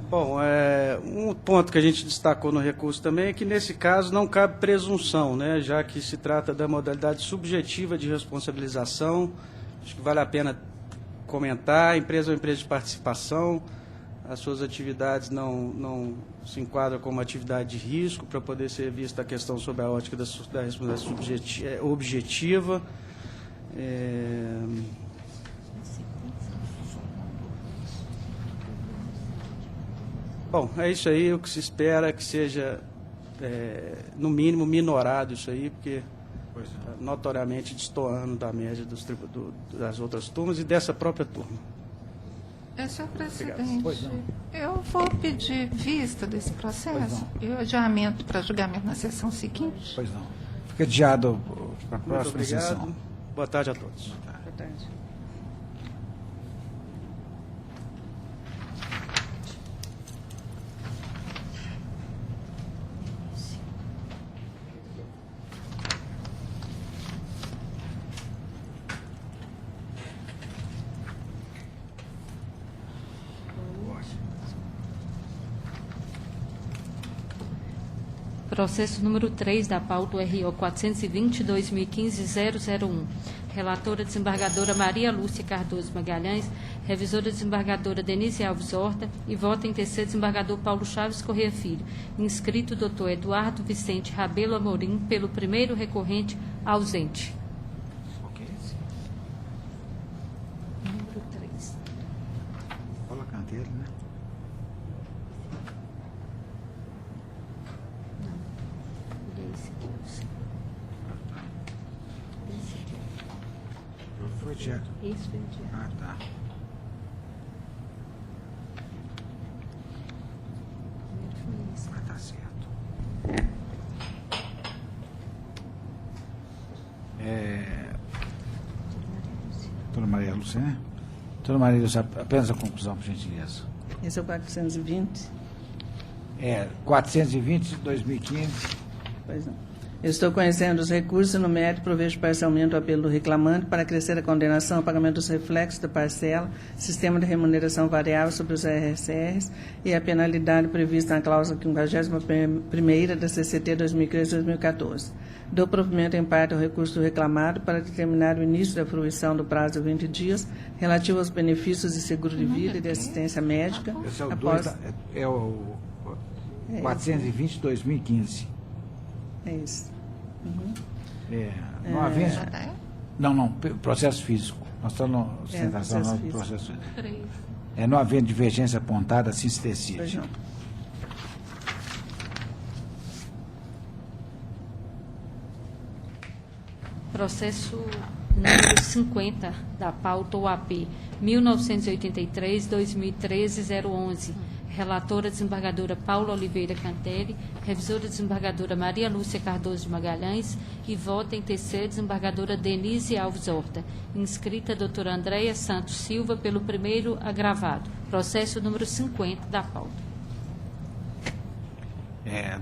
Bom, um ponto que a gente destacou no recurso também é que, nesse caso, não cabe presunção, né, já que se trata da modalidade subjetiva de responsabilização. Acho que vale a pena comentar. A empresa é uma empresa de participação, as suas atividades não se enquadram como atividade de risco, para poder ser vista a questão sob a ótica da responsabilidade objetiva. Bom, é isso aí, o que se espera é que seja, no mínimo, minorado isso aí, porque está notoriamente destoando da média das outras turmas e dessa própria turma. Senhor presidente, eu vou pedir vista desse processo e o adiamento para julgamento na sessão seguinte. Pois não. Fica adiado para a Muito próxima obrigado. sessão. Boa tarde a todos. Boa tarde. Processo número 3 da pauta RO 420-2015-001. Relatora desembargadora Maria Lúcia Cardoso Magalhães, revisora desembargadora Denise Alves Horta e vota em terceiro desembargador Paulo Chaves Corrêa Filho. Inscrito Dr. Eduardo Vicente Rabelo Amorim, pelo primeiro recorrente, ausente. Número 3. Fala a canteira, né? Foi adiado. Esse foi adiado. Ah, tá. Ah, tá certo. Doutora Maria Lúcia, né? Doutora Maria Lúcia, apenas a conclusão, por gentileza. Esse é o 420. 420, 2015. Pois não. Eu estou conhecendo os recursos e, no mérito, provejo parcialmente o apelo do reclamante para acrescer a condenação ao pagamento dos reflexos da parcela, sistema de remuneração variável sobre os RSRs e a penalidade prevista na cláusula 51ª da CCT 2013-2014. Dou provimento em parte ao recurso do reclamado para determinar o início da fruição do prazo de 20 dias relativo aos benefícios de seguro de vida e de assistência médica. Esse é o, após... o 420, 2015. É isso. Uhum. Não havendo... Não, processo físico. Nós estamos na sustentação do processo físico. 3. Não havendo divergência apontada, assim se decide. Pois não. Processo número 50 da pauta OAP 1983-2013-011. Relatora desembargadora Paula Oliveira Cantelli, revisora desembargadora Maria Lúcia Cardoso de Magalhães e vota em terceira desembargadora Denise Alves Horta. Inscrita doutora Andréia Santos Silva pelo primeiro agravado. Processo número 50 da pauta.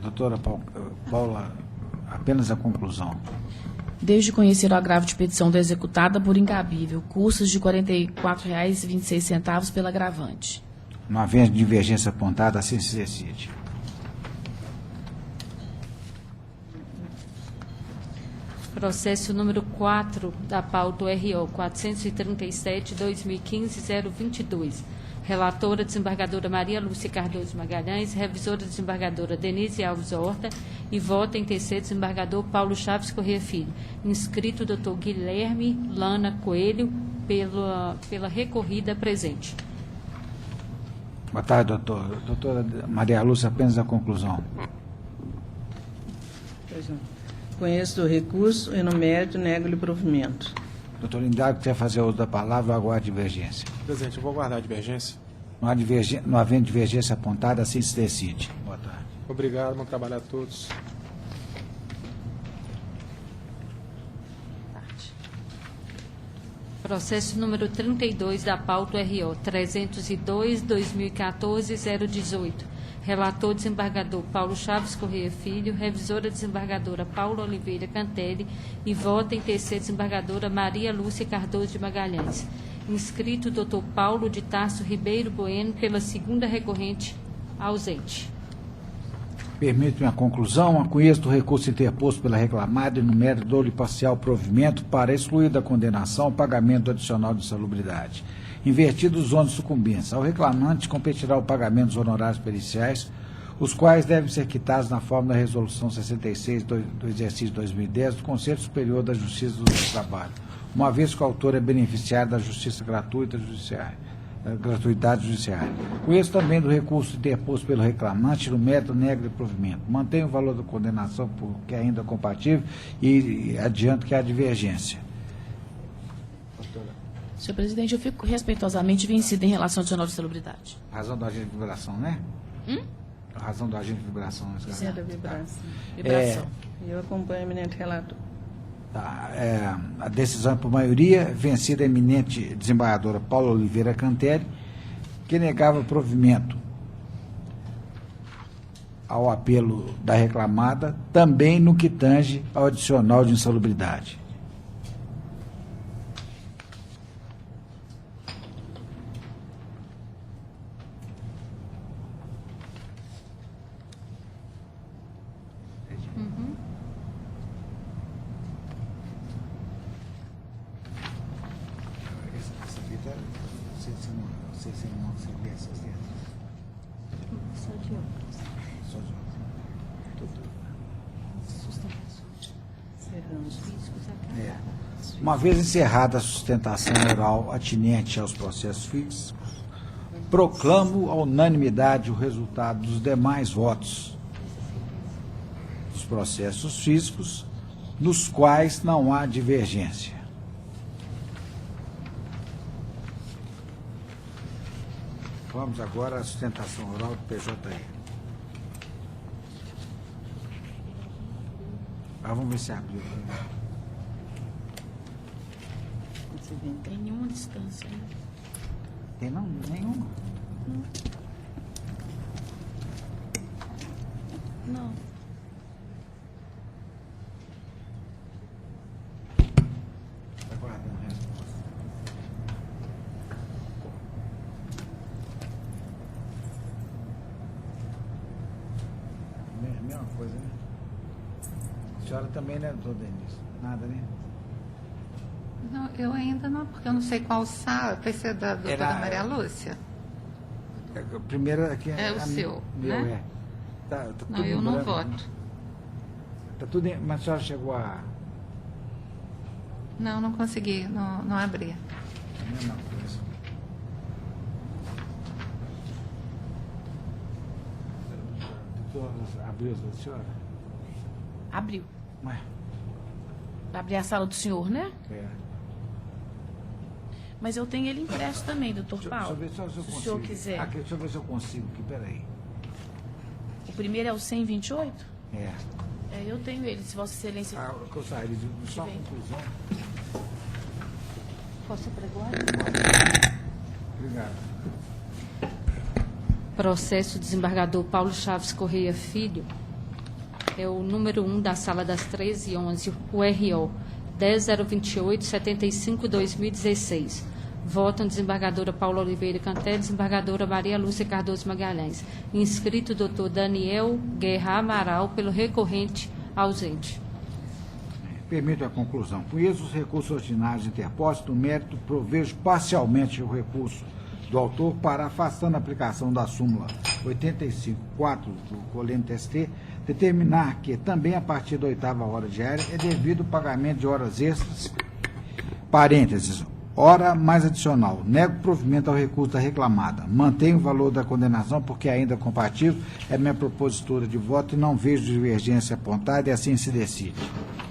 Doutora Paula, apenas a conclusão. Desde conhecer o agravo de petição da executada por incabível, custos de R$ 44,26 pela agravante. Não havendo divergência apontada, assim se decide. Processo número 4 da pauta RO 437-2015-022. Relatora desembargadora Maria Lúcia Cardoso Magalhães, revisora desembargadora Denise Alves Horta e vota em terceiro desembargador Paulo Chaves Corrêa Filho. Inscrito Dr. Guilherme Lana Coelho pela recorrida presente. Boa tarde, doutor. Doutora Maria Lúcia, apenas a conclusão. Pois não. Conheço o recurso e, no mérito, nego-lhe provimento. Doutor Lindardo, quer fazer uso da palavra, eu aguardo divergência. Presidente, eu vou aguardar a divergência. Não havendo divergência apontada, assim se decide. Boa tarde. Obrigado, bom trabalho a todos. Processo número 32 da pauta RO 302/2014-018. Relator desembargador Paulo Chaves Correia Filho, revisora desembargadora Paula Oliveira Cantelli e vota em terceira desembargadora Maria Lúcia Cardoso de Magalhães. Inscrito Dr. Paulo de Tarso Ribeiro Bueno, pela segunda recorrente, ausente. Permito-me a conclusão. Conheço do recurso interposto pela reclamada e no mérito dou-lhe parcial provimento para excluir da condenação o pagamento adicional de insalubridade. Invertidos os ônus sucumbentes, ao reclamante competirá o pagamento dos honorários periciais, os quais devem ser quitados na forma da Resolução 66 do exercício 2010 do Conselho Superior da Justiça do Trabalho, uma vez que o autor é beneficiário da justiça gratuidade judiciária. Conheço também do recurso interposto pelo reclamante no mérito nego de provimento. Mantenho o valor da condenação porque é ainda compatível e adianto que há divergência. Senhor presidente, eu fico respeitosamente vencido em relação ao adicional de salubridade. Razão do agente de vibração, né? A razão do agente de vibração. Sim, da vibração. Vibração. Eu acompanho o eminente relator. Tá, a decisão é por maioria, vencida a eminente desembargadora Paula Oliveira Cantelli, que negava provimento ao apelo da reclamada, também no que tange ao adicional de insalubridade. Uma vez encerrada a sustentação oral atinente aos processos físicos, proclamo a unanimidade o resultado dos demais votos dos processos físicos, nos quais não há divergência. Vamos agora à sustentação oral do PJE. Vamos ver se abriu. Tem nenhuma distância, né? Tem não? Nenhuma? Não. Aguardando a resposta. Mesma coisa, né? A senhora também, né, doutor Denis? Nada, né? Não, eu ainda não, porque eu não sei qual sala. Vai ser da doutora Maria Lúcia? A primeira aqui É o seu, meu, né? Tá Não, tudo eu em não branco, voto. né? Tá tudo em, mas a senhora chegou a... Não, não consegui, não abri. A mesma coisa. Doutor, abriu a senhora? Abriu. Ué, Vai abrir a sala do senhor, né? é. Mas eu tenho ele impresso também, doutor Paulo. Deixa eu ver se eu Se consigo. o senhor quiser. Aqui, deixa eu ver se eu consigo aqui, peraí. O primeiro é o 128? É. É, eu tenho ele, se Vossa Excelência... Que eu saí, só uma Vem. conclusão. Posso pregoar? Obrigado. Processo desembargador Paulo Chaves Correia Filho, é o número 1 da Sala das 13h11, o RO 10028-75-2016. Votam desembargadora Paula Oliveira Cantelli, desembargadora Maria Lúcia Cardoso Magalhães. Inscrito doutor Daniel Guerra Amaral, pelo recorrente, ausente. Permito a conclusão. Conheço os recursos ordinários interpostos, no mérito, provejo parcialmente o recurso do autor para, afastando a aplicação da súmula 85.4 do Colene TST, determinar que, também a partir da 8ª hora diária, é devido o pagamento de horas extras, parênteses, hora mais adicional. Nego provimento ao recurso da reclamada. Mantenho o valor da condenação porque ainda compatível, é minha propositura de voto e não vejo divergência apontada e assim se decide.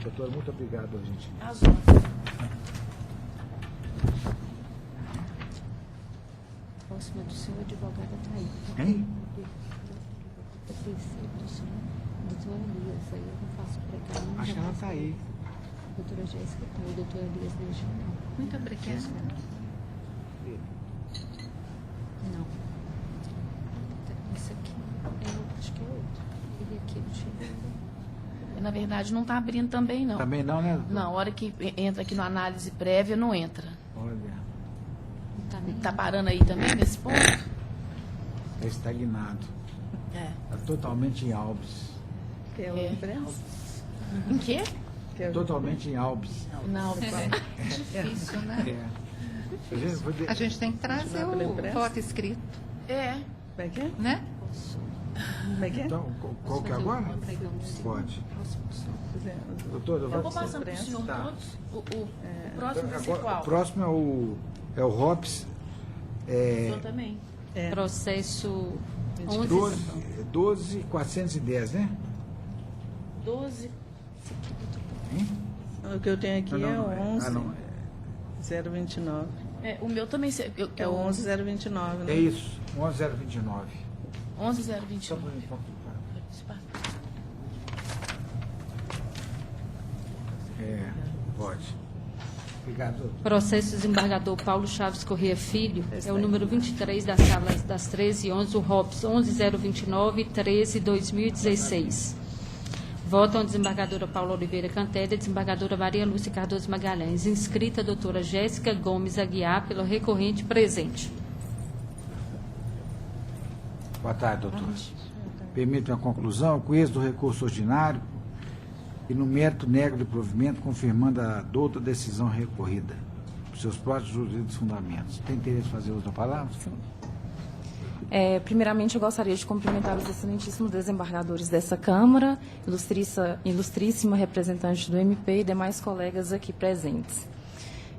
Doutor, muito obrigado, gente. do senhor advogado está aí. Hein? Doutora Elias, aí eu não faço precaução. Acho que ela está aí. Doutora Jéssica está aí, doutora Elias Legião. Muito obrigada. Não. Esse aqui, eu acho que é outro. Ele aqui não chegou. Na verdade, não está abrindo também, não. Também não, né? Não, a hora que entra aqui na análise prévia, não entra. Olha, Não está nem. Está parando aí também nesse ponto? é estagnado. É. Está totalmente em Albis. Que é o É. imprensa? Em quê? Que é o- Totalmente em Albis. Não, Difícil, né? É. A gente, vou de- A gente tem que trazer pela o imprensa? voto escrito, é. Como é que é? né? Como é que é? Então, qual que é agora? Pode. Doutor, Eu vou passando para o senhor Tá. todos. O próximo vai ser Agora, qual? o próximo é o ROPS O senhor também. É. Processo 11. 12.410, né? 12. Hein? O que eu tenho aqui é o 11 Ah, não. 029. É, o meu também. É o 11.029, né? É isso, 11.029. 11.021. Só para mim, pode. Obrigado, doutor. Processo desembargador Paulo Chaves Corrêa Filho, é o número 23 das salas das 13 e 11, o ROPS 11.029, 13/2016. Votam a desembargadora Paula Oliveira Cantélia, desembargadora Maria Lúcia Cardoso Magalhães, inscrita a doutora Jéssica Gomes Aguiar, pelo recorrente presente. Boa tarde, doutor. Permito a conclusão, com êxito do recurso ordinário e no mérito nego de provimento, confirmando a douta decisão recorrida, por seus próprios jurídicos fundamentos. Tem interesse em fazer uso da palavra? Sim. Primeiramente, eu gostaria de cumprimentar os excelentíssimos desembargadores dessa Câmara, ilustríssima representante do MP e demais colegas aqui presentes.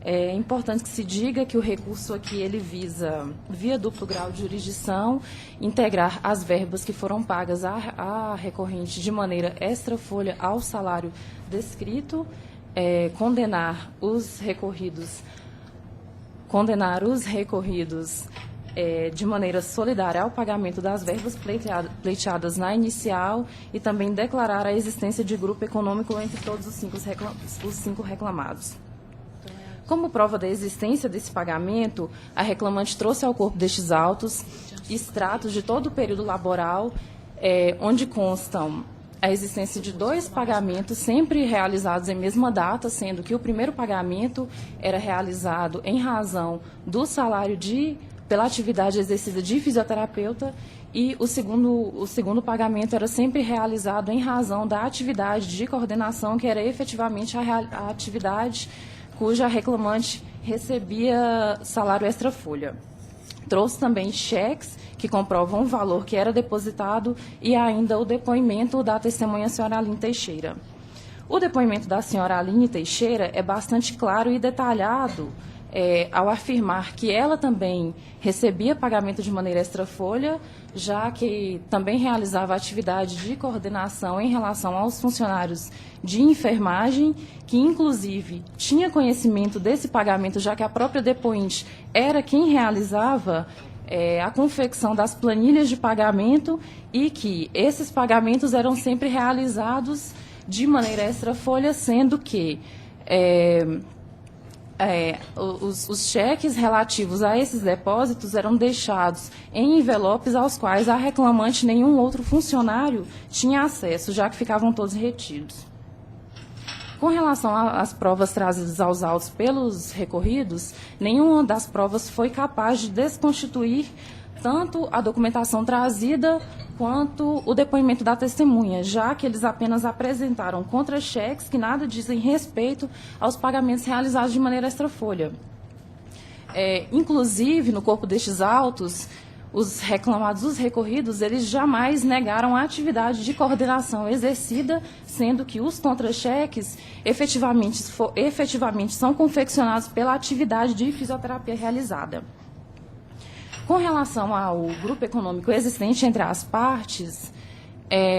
É importante que se diga que o recurso aqui ele visa, via duplo grau de jurisdição, integrar as verbas que foram pagas à recorrente de maneira extra-folha ao salário descrito, condenar os recorridos de maneira solidária ao pagamento das verbas pleiteadas na inicial e também declarar a existência de grupo econômico entre todos os cinco reclamados. Como prova da existência desse pagamento, a reclamante trouxe ao corpo destes autos extratos de todo o período laboral, onde constam a existência de 2 pagamentos sempre realizados em mesma data, sendo que o primeiro pagamento era realizado em razão do salário pela atividade exercida de fisioterapeuta e o segundo pagamento era sempre realizado em razão da atividade de coordenação, que era efetivamente a atividade cuja reclamante recebia salário extra-folha. Trouxe também cheques que comprovam o valor que era depositado e ainda o depoimento da testemunha senhora Aline Teixeira. O depoimento da senhora Aline Teixeira é bastante claro e detalhado ao afirmar que ela também recebia pagamento de maneira extra-folha, já que também realizava atividade de coordenação em relação aos funcionários de enfermagem, que inclusive tinha conhecimento desse pagamento, já que a própria depoente era quem realizava a confecção das planilhas de pagamento e que esses pagamentos eram sempre realizados de maneira extra-folha, sendo que os cheques relativos a esses depósitos eram deixados em envelopes aos quais a reclamante nenhum outro funcionário tinha acesso, já que ficavam todos retidos. Com relação às provas trazidas aos autos pelos recorridos, nenhuma das provas foi capaz de desconstituir tanto a documentação trazida quanto o depoimento da testemunha, já que eles apenas apresentaram contra-cheques que nada dizem respeito aos pagamentos realizados de maneira extra-folha. Inclusive, no corpo destes autos, os reclamados, os recorridos, eles jamais negaram a atividade de coordenação exercida, sendo que os contra-cheques efetivamente são confeccionados pela atividade de fisioterapia realizada. Com relação ao grupo econômico existente entre as partes,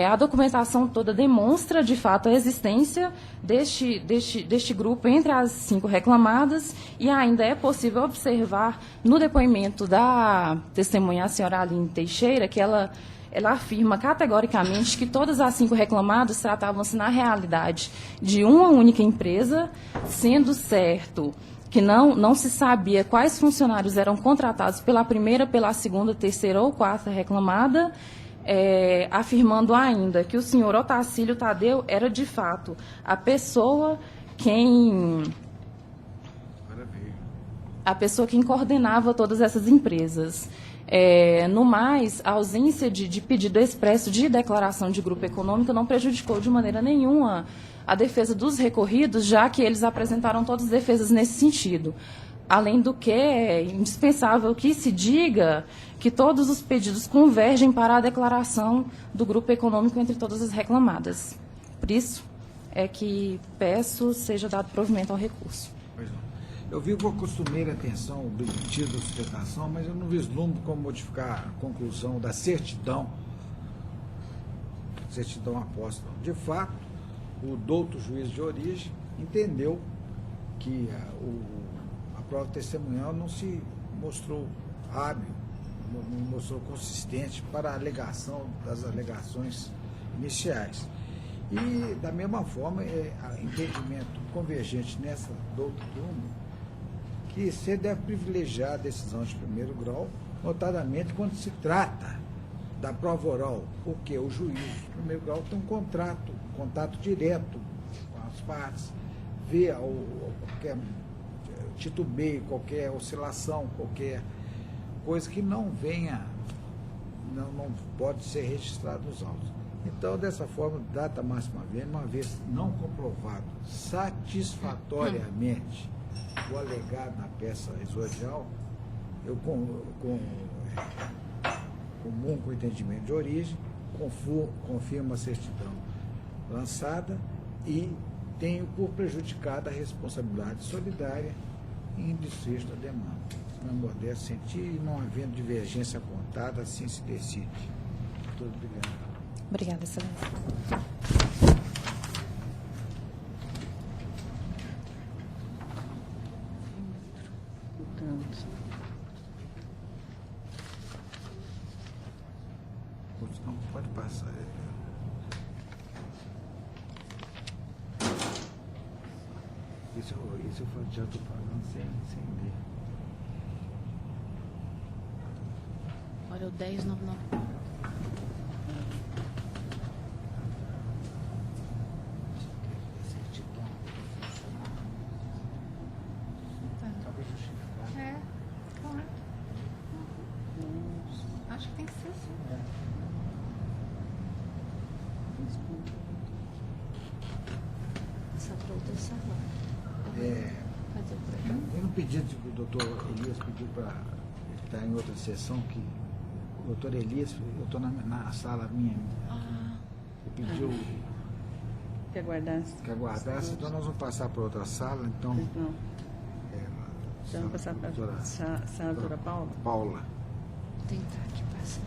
A documentação toda demonstra, de fato, a existência deste grupo entre as 5 reclamadas, e ainda é possível observar no depoimento da testemunha, a senhora Aline Teixeira, que ela afirma categoricamente que todas as 5 reclamadas tratavam-se, na realidade, de uma única empresa, sendo certo que não se sabia quais funcionários eram contratados pela primeira, pela segunda, terceira ou quarta reclamada, afirmando ainda que o senhor Otacílio Tadeu era, de fato, a pessoa quem coordenava todas essas empresas. No mais, a ausência de pedido expresso de declaração de grupo econômico não prejudicou de maneira nenhuma a defesa dos recorridos, já que eles apresentaram todas as defesas nesse sentido. Além do que, é indispensável que se diga que todos os pedidos convergem para a declaração do grupo econômico entre todas as reclamadas. Por isso é que peço seja dado provimento ao recurso. Pois não. Eu vi com a costumeira atenção o objetivo da sustentação, mas eu não vislumbro como modificar a conclusão da certidão apóstolo. De fato, o douto juiz de origem entendeu que a prova testemunhal não se mostrou hábil, não mostrou consistente para a alegação das alegações iniciais. E, da mesma forma, entendimento convergente nessa douta turma, que você deve privilegiar a decisão de primeiro grau, notadamente quando se trata da prova oral, porque o juiz de primeiro grau tem um contato direto com as partes, vê qualquer titubeio, qualquer oscilação, qualquer coisa que não venha, não pode ser registrado nos autos. Então, dessa forma, data máxima vênia, uma vez não comprovado satisfatoriamente o alegado na peça exordial, eu comungo com o entendimento de origem, confirmo a certidão lançada e tenho por prejudicada a responsabilidade solidária em desfecho da demanda. Meu modesto sentir e não havendo divergência apontada, assim se decide. Muito obrigado. Obrigada, excelência. Não pode passar. Isso eu já estou falando sem ler. Olha o 1099. Claro. Acho que tem que ser assim. Essa para outra sala. Tem um pedido que o doutor Elias pediu para estar em outra sessão, que o doutor Elias, eu estou na sala minha, ele pediu Que aguardasse. Então nós vamos passar para outra sala, então. Não. Vamos passar para a senadora Paula? Paula. Vou tentar aqui passar.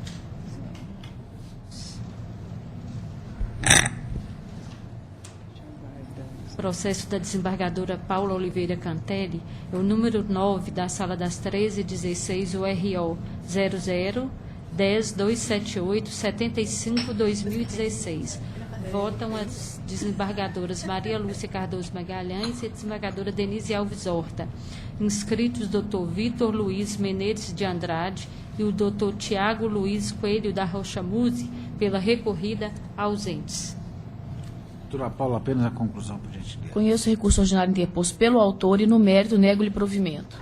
Processo da desembargadora Paula Oliveira Cantelli, é o número 9 da Sala das 1316, URO 00-10278-75-2016. Votam as desembargadoras Maria Lúcia Cardoso Magalhães e a desembargadora Denise Alves Horta. Inscritos Dr. Vitor Luiz Menezes de Andrade e o Dr. Tiago Luiz Coelho da Rocha Muse, pela recorrida, ausentes. Doutora Paula, apenas a conclusão, por gentileza. Conheço o recurso ordinário interposto pelo autor e, no mérito, nego-lhe provimento.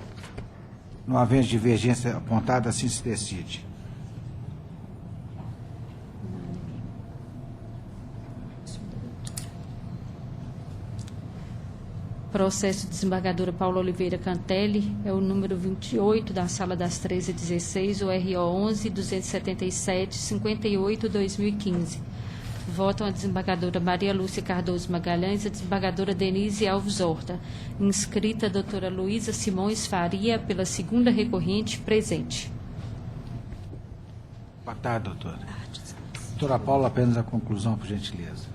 Não havendo divergência apontada, assim se decide. Processo de desembargadora Paula Oliveira Cantelli, é o número 28 da Sala das 1316, URO 11-277-58-2015. Votam a desembargadora Maria Lúcia Cardoso Magalhães e a desembargadora Denise Alves Horta. Inscrita a doutora Luísa Simões Faria, pela segunda recorrente, presente. Boa tarde, doutora. Doutora Paula, apenas a conclusão, por gentileza.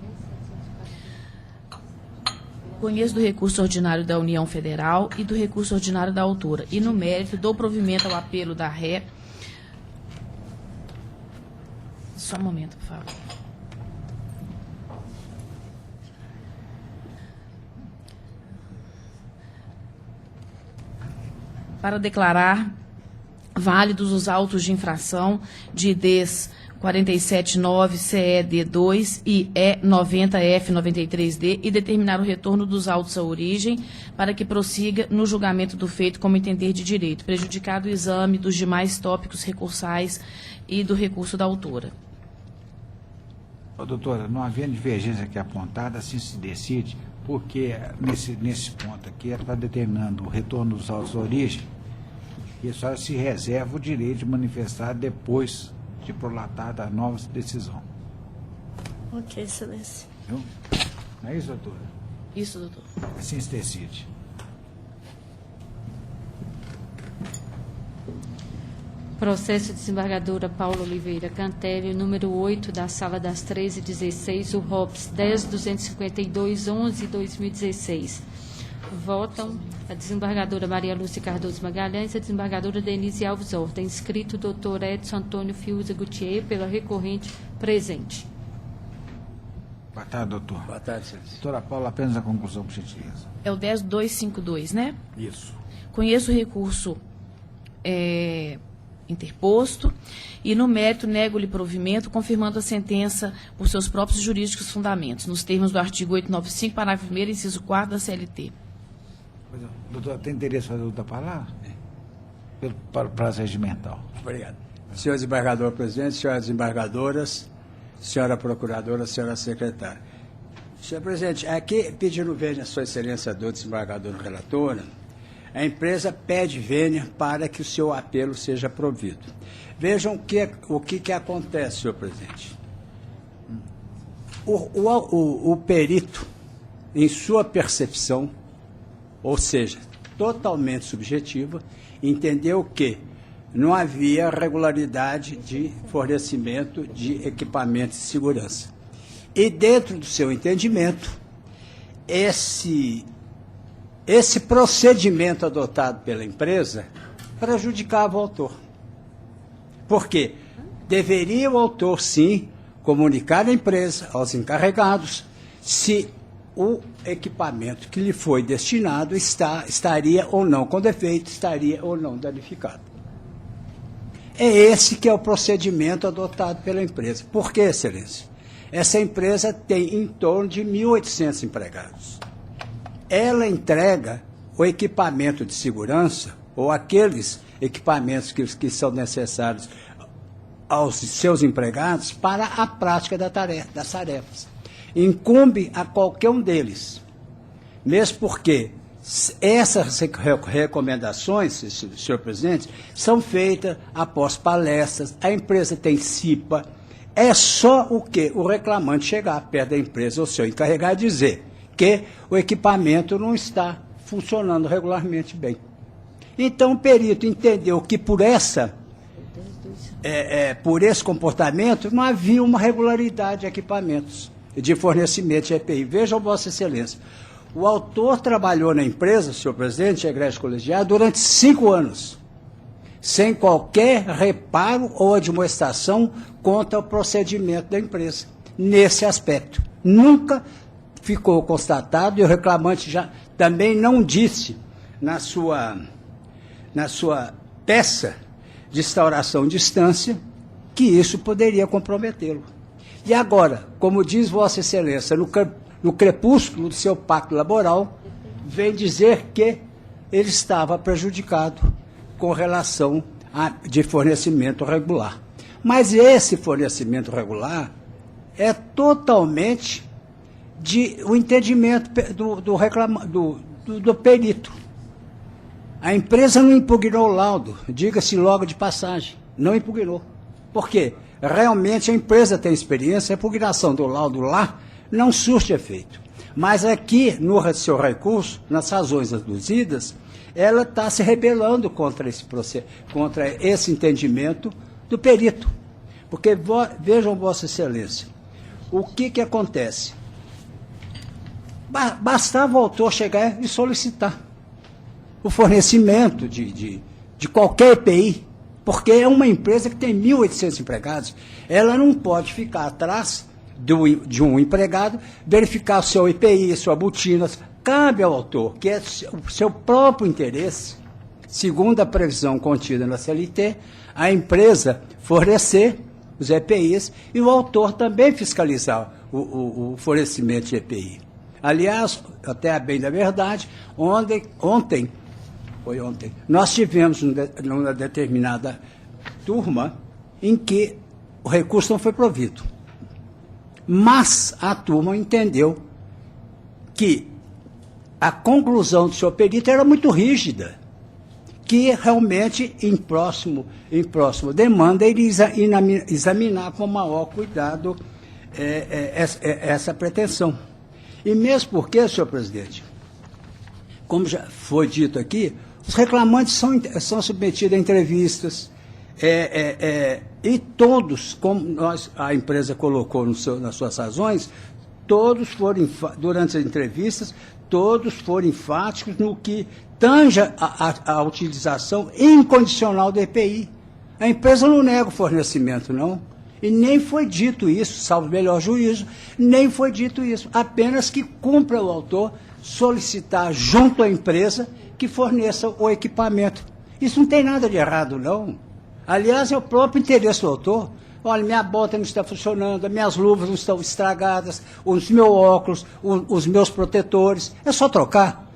Conheço do recurso ordinário da União Federal e do recurso ordinário da autora. E, no mérito, dou provimento ao apelo da ré. Só um momento, por favor. Para declarar válidos os autos de infração de IDs 479 CED2 e E90F93D e determinar o retorno dos autos à origem para que prossiga no julgamento do feito como entender de direito, prejudicado o exame dos demais tópicos recursais e do recurso da autora. Doutora, não havendo divergência aqui apontada, assim se decide, porque nesse ponto aqui ela está determinando o retorno dos autos à origem e só se reserva o direito de manifestar depois de prolatada a nova decisão. Ok, excelência. Viu? Não é isso, doutora? Isso, doutor. Assim se decide. Processo desembargadora Paula Oliveira Cantelli, número 8, da Sala das 13h16, o ROPS 10.252/11/2016. Votam a desembargadora Maria Lúcia Cardoso Magalhães e a desembargadora Denise Alves Horta. Inscrito o Dr. Edson Antônio Fiuza Gutierrez, pela recorrente, presente. Boa tarde, doutor. Boa tarde, excelência. Doutora Paula, apenas a conclusão, por gentileza. É o 10.252, né? Isso. Conheço o recurso interposto e, no mérito, nego-lhe provimento, confirmando a sentença por seus próprios jurídicos fundamentos, nos termos do artigo 895, parágrafo 1º, inciso 4 da CLT. Doutor, tem interesse em fazer outra palavra? Para o prazo regimental. Obrigado. Senhor desembargador presidente, senhoras desembargadoras, senhora procuradora, senhora secretária. Senhor presidente, aqui pedindo vênia a sua excelência do desembargador relatora, a empresa pede vênia para que o seu apelo seja provido. Vejam o que acontece, senhor presidente. O perito, em sua percepção, ou seja, totalmente subjetiva, entendeu que não havia regularidade de fornecimento de equipamentos de segurança. E, dentro do seu entendimento, esse procedimento adotado pela empresa prejudicava o autor. Por quê? Deveria o autor, sim, comunicar à empresa, aos encarregados, se o equipamento que lhe foi destinado estaria ou não com defeito, estaria ou não danificado. É esse que é o procedimento adotado pela empresa. Por quê, excelência? Essa empresa tem em torno de 1.800 empregados. Ela entrega o equipamento de segurança, ou aqueles equipamentos que são necessários aos seus empregados para a prática das tarefas. Incumbe a qualquer um deles, mesmo porque essas recomendações, senhor presidente, são feitas após palestras, a empresa tem CIPA, é só o que o reclamante chegar perto da empresa, ou seu encarregado, dizer que o equipamento não está funcionando regularmente bem. Então o perito entendeu que por esse comportamento não havia uma regularidade de equipamentos de fornecimento de EPI. Vejam, Vossa Excelência, o autor trabalhou na empresa, senhor presidente, egrégio colegiado, durante 5 anos, sem qualquer reparo ou admoestação contra o procedimento da empresa, nesse aspecto. Nunca ficou constatado, e o reclamante já também não disse na sua peça de instauração de instância que isso poderia comprometê-lo. E agora, como diz Vossa Excelência, no crepúsculo do seu pacto laboral, vem dizer que ele estava prejudicado com relação de fornecimento regular. Mas esse fornecimento regular é totalmente o entendimento do perito. A empresa não impugnou o laudo, diga-se logo de passagem, não impugnou. Por quê? Realmente a empresa tem experiência, a impugnação do laudo lá não surte efeito. Mas aqui, no seu recurso, nas razões aduzidas, ela está se rebelando contra esse entendimento do perito. Porque, vejam, Vossa Excelência, o que acontece? Bastava o autor chegar e solicitar o fornecimento de qualquer EPI, porque é uma empresa que tem 1.800 empregados, ela não pode ficar atrás de um empregado, verificar o seu EPI, sua botina. Cabe ao autor, que é o seu próprio interesse, segundo a previsão contida na CLT, a empresa fornecer os EPIs e o autor também fiscalizar o fornecimento de EPI. Aliás, até a bem da verdade, ontem, nós tivemos uma determinada turma em que o recurso não foi provido. Mas a turma entendeu que a conclusão do seu perito era muito rígida, que realmente, em próximo demanda, ele examinar com maior cuidado essa pretensão. E mesmo porque, senhor presidente, como já foi dito aqui, os reclamantes são submetidos a entrevistas, e todos, como a empresa colocou nas suas razões, todos foram, durante as entrevistas, todos foram enfáticos no que tange a utilização incondicional do EPI. A empresa não nega o fornecimento, não. E nem foi dito isso, salvo melhor juízo, nem foi dito isso. Apenas que cumpra o autor solicitar junto à empresa que forneça o equipamento. Isso não tem nada de errado, não. Aliás, é o próprio interesse do autor. Olha, minha bota não está funcionando, as minhas luvas não estão estragadas, os meus óculos, os meus protetores. É só trocar.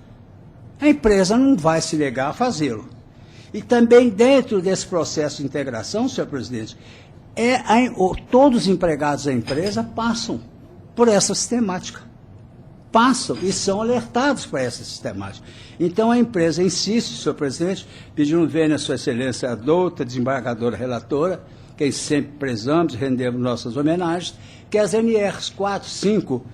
A empresa não vai se negar a fazê-lo. E também dentro desse processo de integração, senhor presidente, todos os empregados da empresa passam por essa sistemática. Passam e são alertados para essa sistemática. Então a empresa insiste, senhor presidente, pedindo vênia a sua excelência a douta, desembargadora relatora, quem sempre prezamos e rendemos nossas homenagens, que as NRs 4, 5,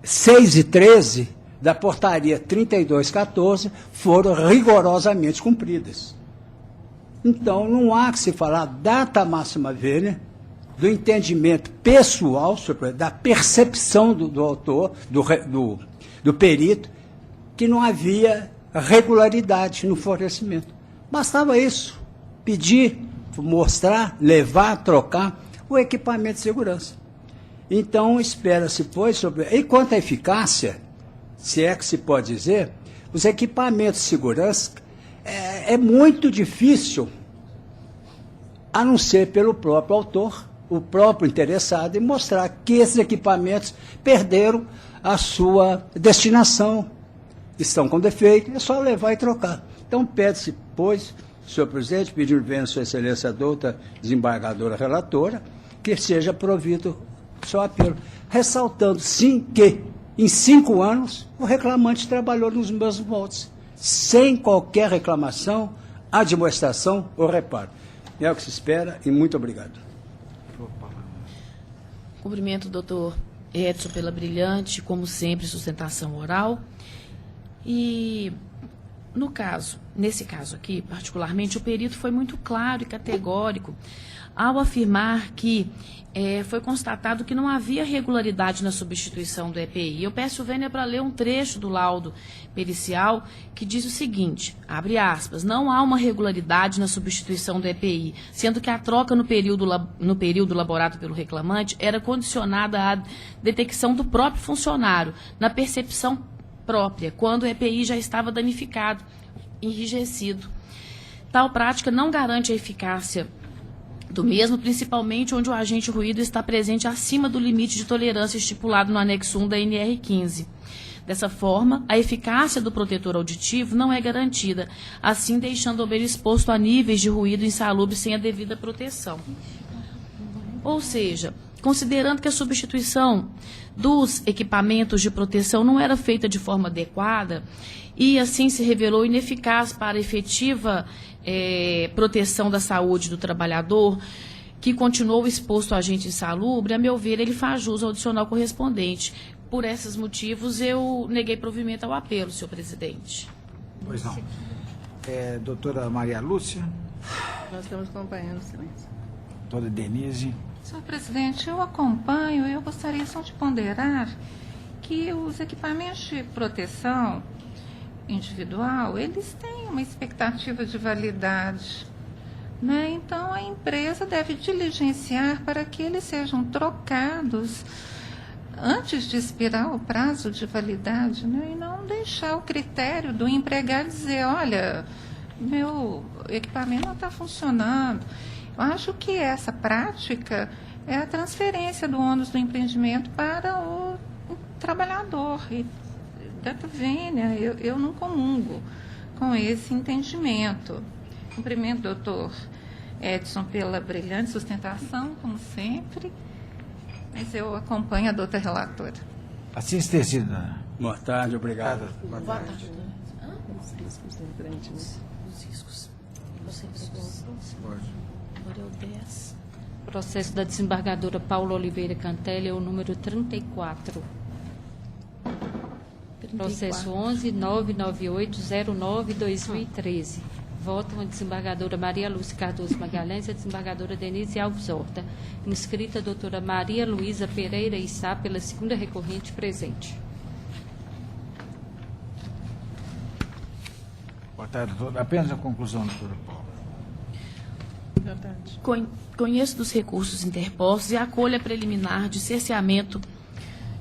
6 e 13 da portaria 3214 foram rigorosamente cumpridas. Então, não há que se falar data máxima vênia, do entendimento pessoal, da percepção do autor, do perito, que não havia regularidade no fornecimento. Bastava isso, pedir, mostrar, levar, trocar o equipamento de segurança. Então, espera-se, pois, E quanto à eficácia, se é que se pode dizer, os equipamentos de segurança é muito difícil, a não ser pelo próprio autor, o próprio interessado, em mostrar que esses equipamentos perderam a sua destinação, estão com defeito, é só levar e trocar. Então, pede-se, pois, senhor presidente, pedindo vênia a sua excelência douta desembargadora relatora, que seja provido o seu apelo, ressaltando, sim, que em 5 anos o reclamante trabalhou nos mesmos moldes, sem qualquer reclamação, admoestação ou reparo. É o que se espera e muito obrigado. Cumprimento o doutor Edson pela brilhante, como sempre, sustentação oral. E, nesse caso aqui, particularmente, o perito foi muito claro e categórico ao afirmar que foi constatado que não havia regularidade na substituição do EPI. Eu peço vênia para ler um trecho do laudo pericial que diz o seguinte, abre aspas, não há uma regularidade na substituição do EPI, sendo que a troca no período elaborado pelo reclamante era condicionada à detecção do próprio funcionário, na percepção própria, quando o EPI já estava danificado, enrijecido. Tal prática não garante a eficácia do mesmo, principalmente onde o agente ruído está presente acima do limite de tolerância estipulado no anexo 1 da NR15. Dessa forma, a eficácia do protetor auditivo não é garantida, assim deixando o ouvinte exposto a níveis de ruído insalubre sem a devida proteção. Ou seja, considerando que a substituição dos equipamentos de proteção não era feita de forma adequada e assim se revelou ineficaz para a efetiva proteção da saúde do trabalhador, que continuou exposto a agente insalubre, a meu ver, ele faz jus ao adicional correspondente. Por esses motivos, eu neguei provimento ao apelo, senhor presidente. Pois não. Doutora Maria Lúcia. Nós estamos acompanhando, silêncio. Doutora Denise. Senhor presidente, eu acompanho e eu gostaria só de ponderar que os equipamentos de proteção individual, eles têm uma expectativa de validade, né? Então, a empresa deve diligenciar para que eles sejam trocados antes de expirar o prazo de validade, né? E não deixar o critério do empregado dizer, olha, meu equipamento não está funcionando. Eu acho que essa prática é a transferência do ônus do empreendimento para o trabalhador. E, data vênia, eu não comungo com esse entendimento. Cumprimento, doutor Edson, pela brilhante sustentação, como sempre, mas eu acompanho a doutora relatora. Assim esquecida. Boa tarde, obrigado. Boa tarde. Os riscos da frente, né? Os riscos. Você pegou agora é o 10. Processo da desembargadora Paula Oliveira Cantelli, é o número 34. Processo 11.99809/2013. Votam a desembargadora Maria Lúcia Cardoso Magalhães e a desembargadora Denise Alves Horta. Inscrita a doutora Maria Luísa Pereira Issá, pela segunda recorrente, presente. Boa tarde, doutora. Apenas a conclusão, doutora Paula. Conheço dos recursos interpostos e acolho a preliminar de cerceamento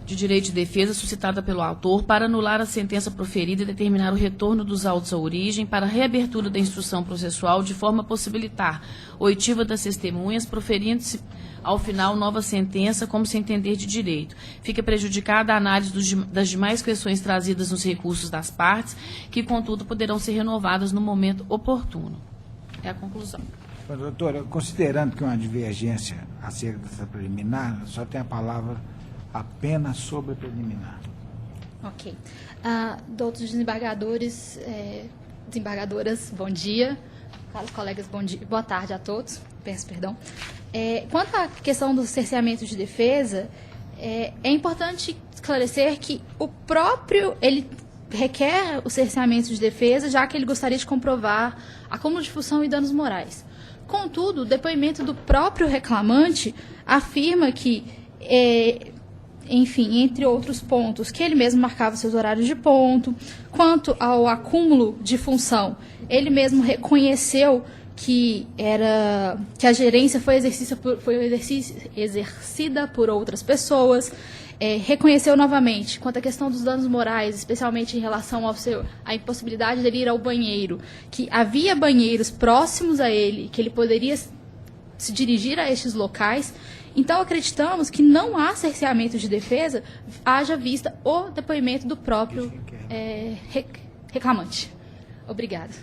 de direito de defesa suscitada pelo autor para anular a sentença proferida e determinar o retorno dos autos à origem para a reabertura da instrução processual de forma a possibilitar oitiva das testemunhas, proferindo-se ao final nova sentença como se entender de direito. Fica prejudicada a análise das demais questões trazidas nos recursos das partes, que, contudo, poderão ser renovadas no momento oportuno. É a conclusão. Doutora, considerando que é uma divergência acerca dessa preliminar, só tem a palavra apenas sobre a preliminar. Ok. Doutos desembargadores, desembargadoras, bom dia. Caros colegas, bom dia. Boa tarde a todos. Peço perdão. Quanto à questão do cerceamento de defesa, é importante esclarecer que o próprio, ele requer o cerceamento de defesa, já que ele gostaria de comprovar acúmulo de função e danos morais. Contudo, o depoimento do próprio reclamante afirma que, enfim, entre outros pontos, que ele mesmo marcava seus horários de ponto. Quanto ao acúmulo de função, ele mesmo reconheceu que a gerência foi exercida por outras pessoas. Reconheceu novamente, quanto à questão dos danos morais, especialmente em relação à impossibilidade dele ir ao banheiro, que havia banheiros próximos a ele, que ele poderia se dirigir a estes locais. Então, acreditamos que não há cerceamento de defesa, haja vista o depoimento do próprio reclamante. Obrigada.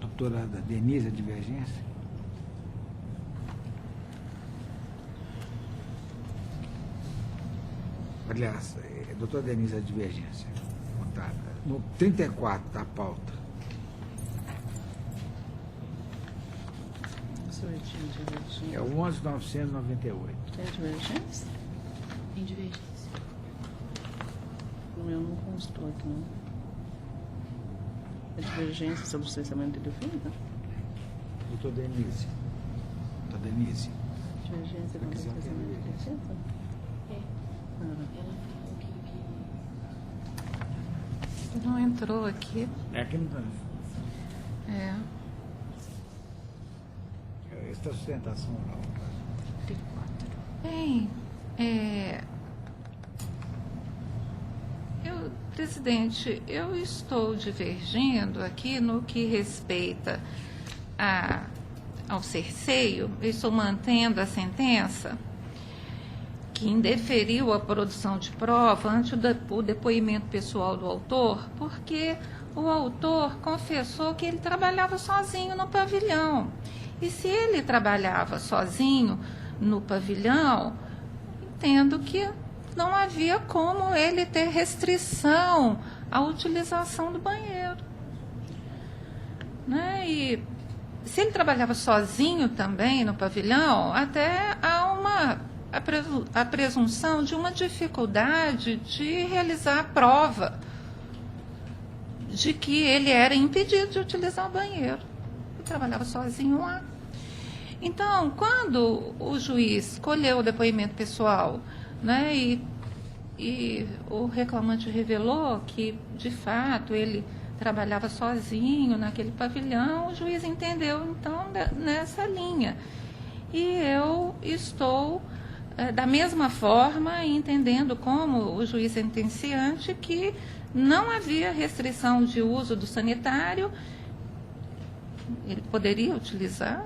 Doutora Denise, a divergência? Aliás, doutora Denise, a divergência. Votada. No 34 da pauta. É o 11.998. É divergência? Em divergência. O meu não constou aqui, não. É divergência sobre o cerceamento de defesa? Doutor Denise. Doutor Denise. Divergência sobre o cerceamento de defesa? Não entrou aqui. Aqui não está. Esta sustentação oral. Bem, presidente, eu estou divergindo aqui no que respeita ao cerceio. Eu estou mantendo a sentença que indeferiu a produção de prova ante o depoimento pessoal do autor, porque o autor confessou que ele trabalhava sozinho no pavilhão. E se ele trabalhava sozinho no pavilhão, entendo que não havia como ele ter restrição à utilização do banheiro. Né? E se ele trabalhava sozinho também no pavilhão, até há a presunção de uma dificuldade de realizar a prova de que ele era impedido de utilizar o banheiro. trabalhava sozinho lá. Então, quando o juiz colheu o depoimento pessoal, né, e o reclamante revelou que, de fato, ele trabalhava sozinho naquele pavilhão, o juiz entendeu, então, nessa linha. E eu estou, da mesma forma, entendendo como o juiz sentenciante que não havia restrição de uso do sanitário, ele poderia utilizar,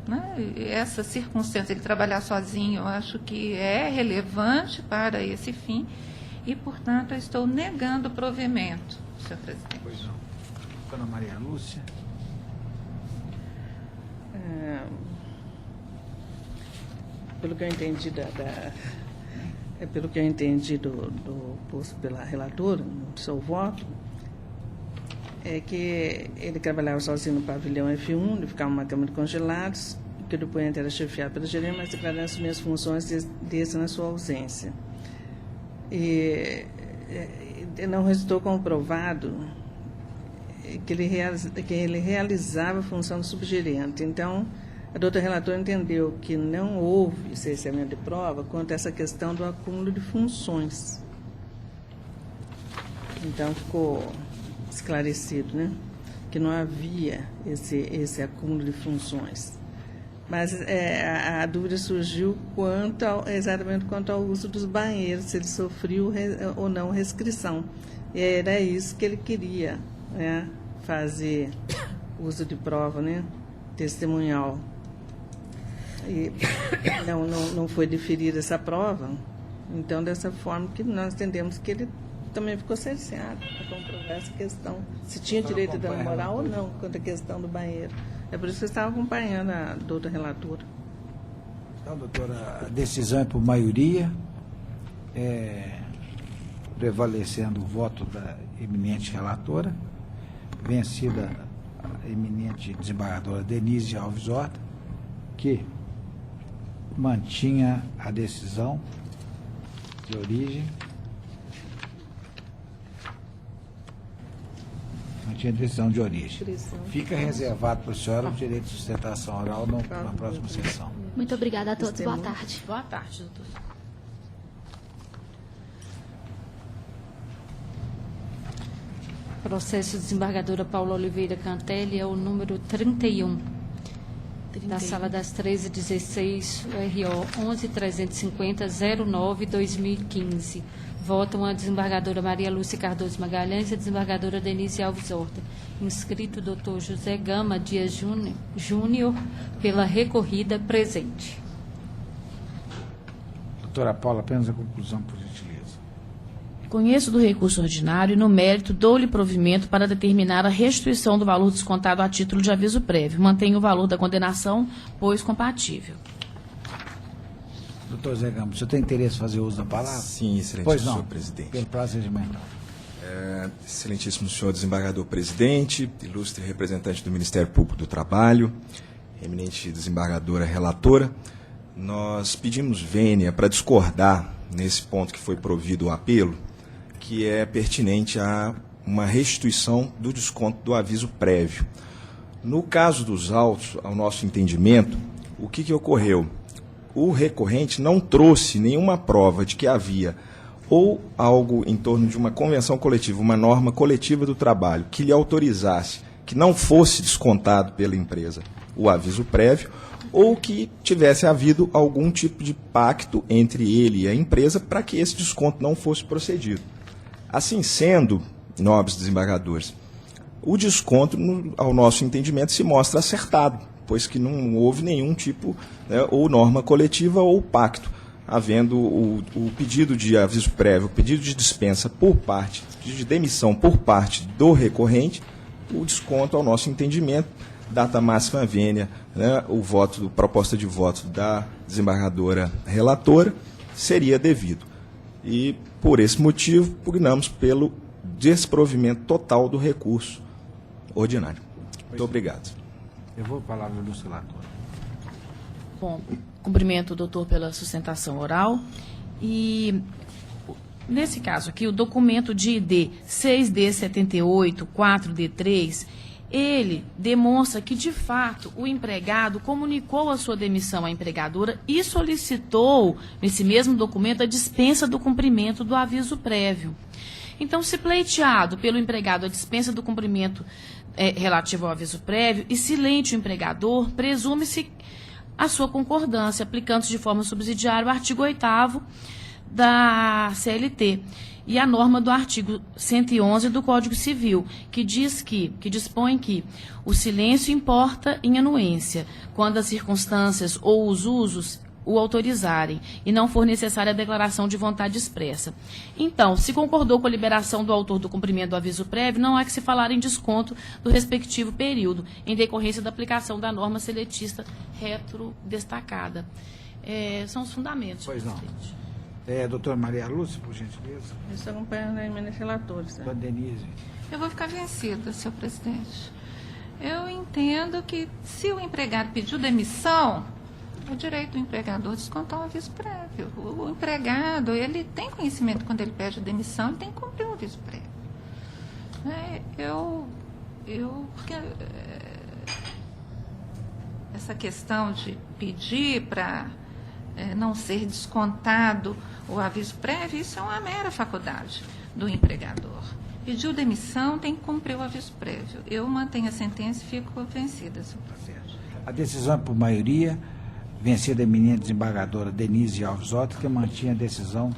né? Essa circunstância de trabalhar sozinho, eu acho que é relevante para esse fim e, portanto, eu estou negando o provimento, senhor presidente. Pois não. Dona Maria Lúcia. Pelo que eu entendi pelo que eu entendi do posto pela relatora, no seu voto, é que ele trabalhava sozinho no pavilhão F1, ele ficava numa câmara de congelados, que o depoente era chefiado pelo gerente, mas declarando assumir as funções desse na sua ausência. E não resultou comprovado que ele realizava a função do subgerente. Então, a doutora relatora entendeu que não houve cerceamento de prova quanto a essa questão do acúmulo de funções. Então, ficou esclarecido, né, que não havia esse acúmulo de funções. Mas a dúvida surgiu exatamente quanto ao uso dos banheiros, se ele sofreu ou não restrição. E era isso que ele queria, né, fazer uso de prova, né, testemunhal. E não foi deferida essa prova, então, dessa forma que nós entendemos que ele também ficou cerceado para comprovar essa questão, se tinha direito de dano moral ou não, quanto à questão do banheiro. É por isso que eu estava acompanhando a doutora relatora. Então, doutora, a decisão é por maioria, prevalecendo o voto da eminente relatora, vencida a eminente desembargadora Denise Alves Horta, que mantinha a decisão de origem. Mantinha a decisão de origem. Fica reservado para a senhora o direito de sustentação oral na próxima sessão. Muito obrigada a todos. Boa tarde. Boa tarde, doutor. Processo desembargadora Paula Oliveira Cantelli é o número 31. Da Sala das 13h16, RO 11.350.09/2015. Votam a desembargadora Maria Lúcia Cardoso Magalhães e a desembargadora Denise Alves Horta. Inscrito Dr. José Gama Dias Júnior, pela recorrida presente. Doutora Paula, apenas a conclusão, por gentileza. Conheço do recurso ordinário e, no mérito, dou-lhe provimento para determinar a restituição do valor descontado a título de aviso prévio. Mantenho o valor da condenação, pois compatível. Doutor Zé Gama, o senhor tem interesse em fazer uso da palavra? Sim, excelentíssimo senhor presidente. Pelo procedimento. Excelentíssimo senhor desembargador presidente, ilustre representante do Ministério Público do Trabalho, eminente desembargadora relatora, nós pedimos vênia para discordar nesse ponto que foi provido o apelo, que é pertinente a uma restituição do desconto do aviso prévio. No caso dos autos, ao nosso entendimento, o que ocorreu? O recorrente não trouxe nenhuma prova de que havia ou algo em torno de uma convenção coletiva, uma norma coletiva do trabalho, que lhe autorizasse que não fosse descontado pela empresa o aviso prévio, ou que tivesse havido algum tipo de pacto entre ele e a empresa para que esse desconto não fosse procedido. Assim sendo, nobres desembargadores, o desconto, ao nosso entendimento, se mostra acertado, pois que não houve nenhum tipo, né, ou norma coletiva ou pacto, havendo o pedido de aviso prévio, o pedido de dispensa por parte, de demissão por parte do recorrente, o desconto, ao nosso entendimento, data máxima vênia, né, proposta de voto da desembargadora relatora, seria devido. E, por esse motivo, pugnamos pelo desprovimento total do recurso ordinário. Muito obrigado. Eu vou falar do relator. Bom, cumprimento o doutor pela sustentação oral. E, nesse caso aqui, o documento de ID 6D78, 4D3, ele demonstra que, de fato, o empregado comunicou a sua demissão à empregadora e solicitou, nesse mesmo documento, a dispensa do cumprimento do aviso prévio. Então, se pleiteado pelo empregado a dispensa do cumprimento relativo ao aviso prévio e silente o empregador, presume-se a sua concordância, aplicando-se de forma subsidiária o artigo 8º da CLT e a norma do artigo 111 do Código Civil, que dispõe que o silêncio importa em anuência, quando as circunstâncias ou os usos o autorizarem e não for necessária a declaração de vontade expressa. Então, se concordou com a liberação do autor do cumprimento do aviso prévio, não há que se falar em desconto do respectivo período, em decorrência da aplicação da norma seletista retrodestacada. São os fundamentos. Pois não. Doutora Maria Lúcia, por gentileza. Eu estou acompanhando a emenda relatora. Doutora Denise. Eu vou ficar vencida, senhor presidente. Eu entendo que, se o empregado pediu demissão, o direito do empregador é descontar um aviso prévio. O empregado, ele tem conhecimento quando ele pede demissão, ele tem que cumprir o aviso prévio. Porque essa questão de pedir para não ser descontado o aviso prévio, isso é uma mera faculdade do empregador. Pediu demissão, tem que cumprir o aviso prévio. Eu mantenho a sentença e fico vencida, senhor presidente. A decisão é por maioria, vencida a eminente desembargadora Denise Alves Horta, que mantinha a decisão.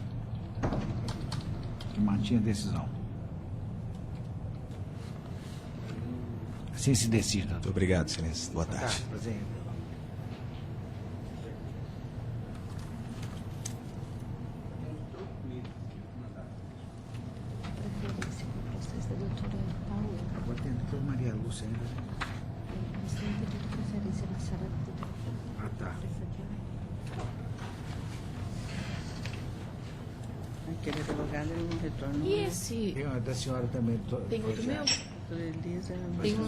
Assim se decide. Muito obrigado, excelência. Boa tarde. Maria Lúcia ainda. Ah, tá. Aquele advogado ele não retorna. E esse? Tem uma da senhora também. Tem outro meu? Doutora Elisa. Tem um.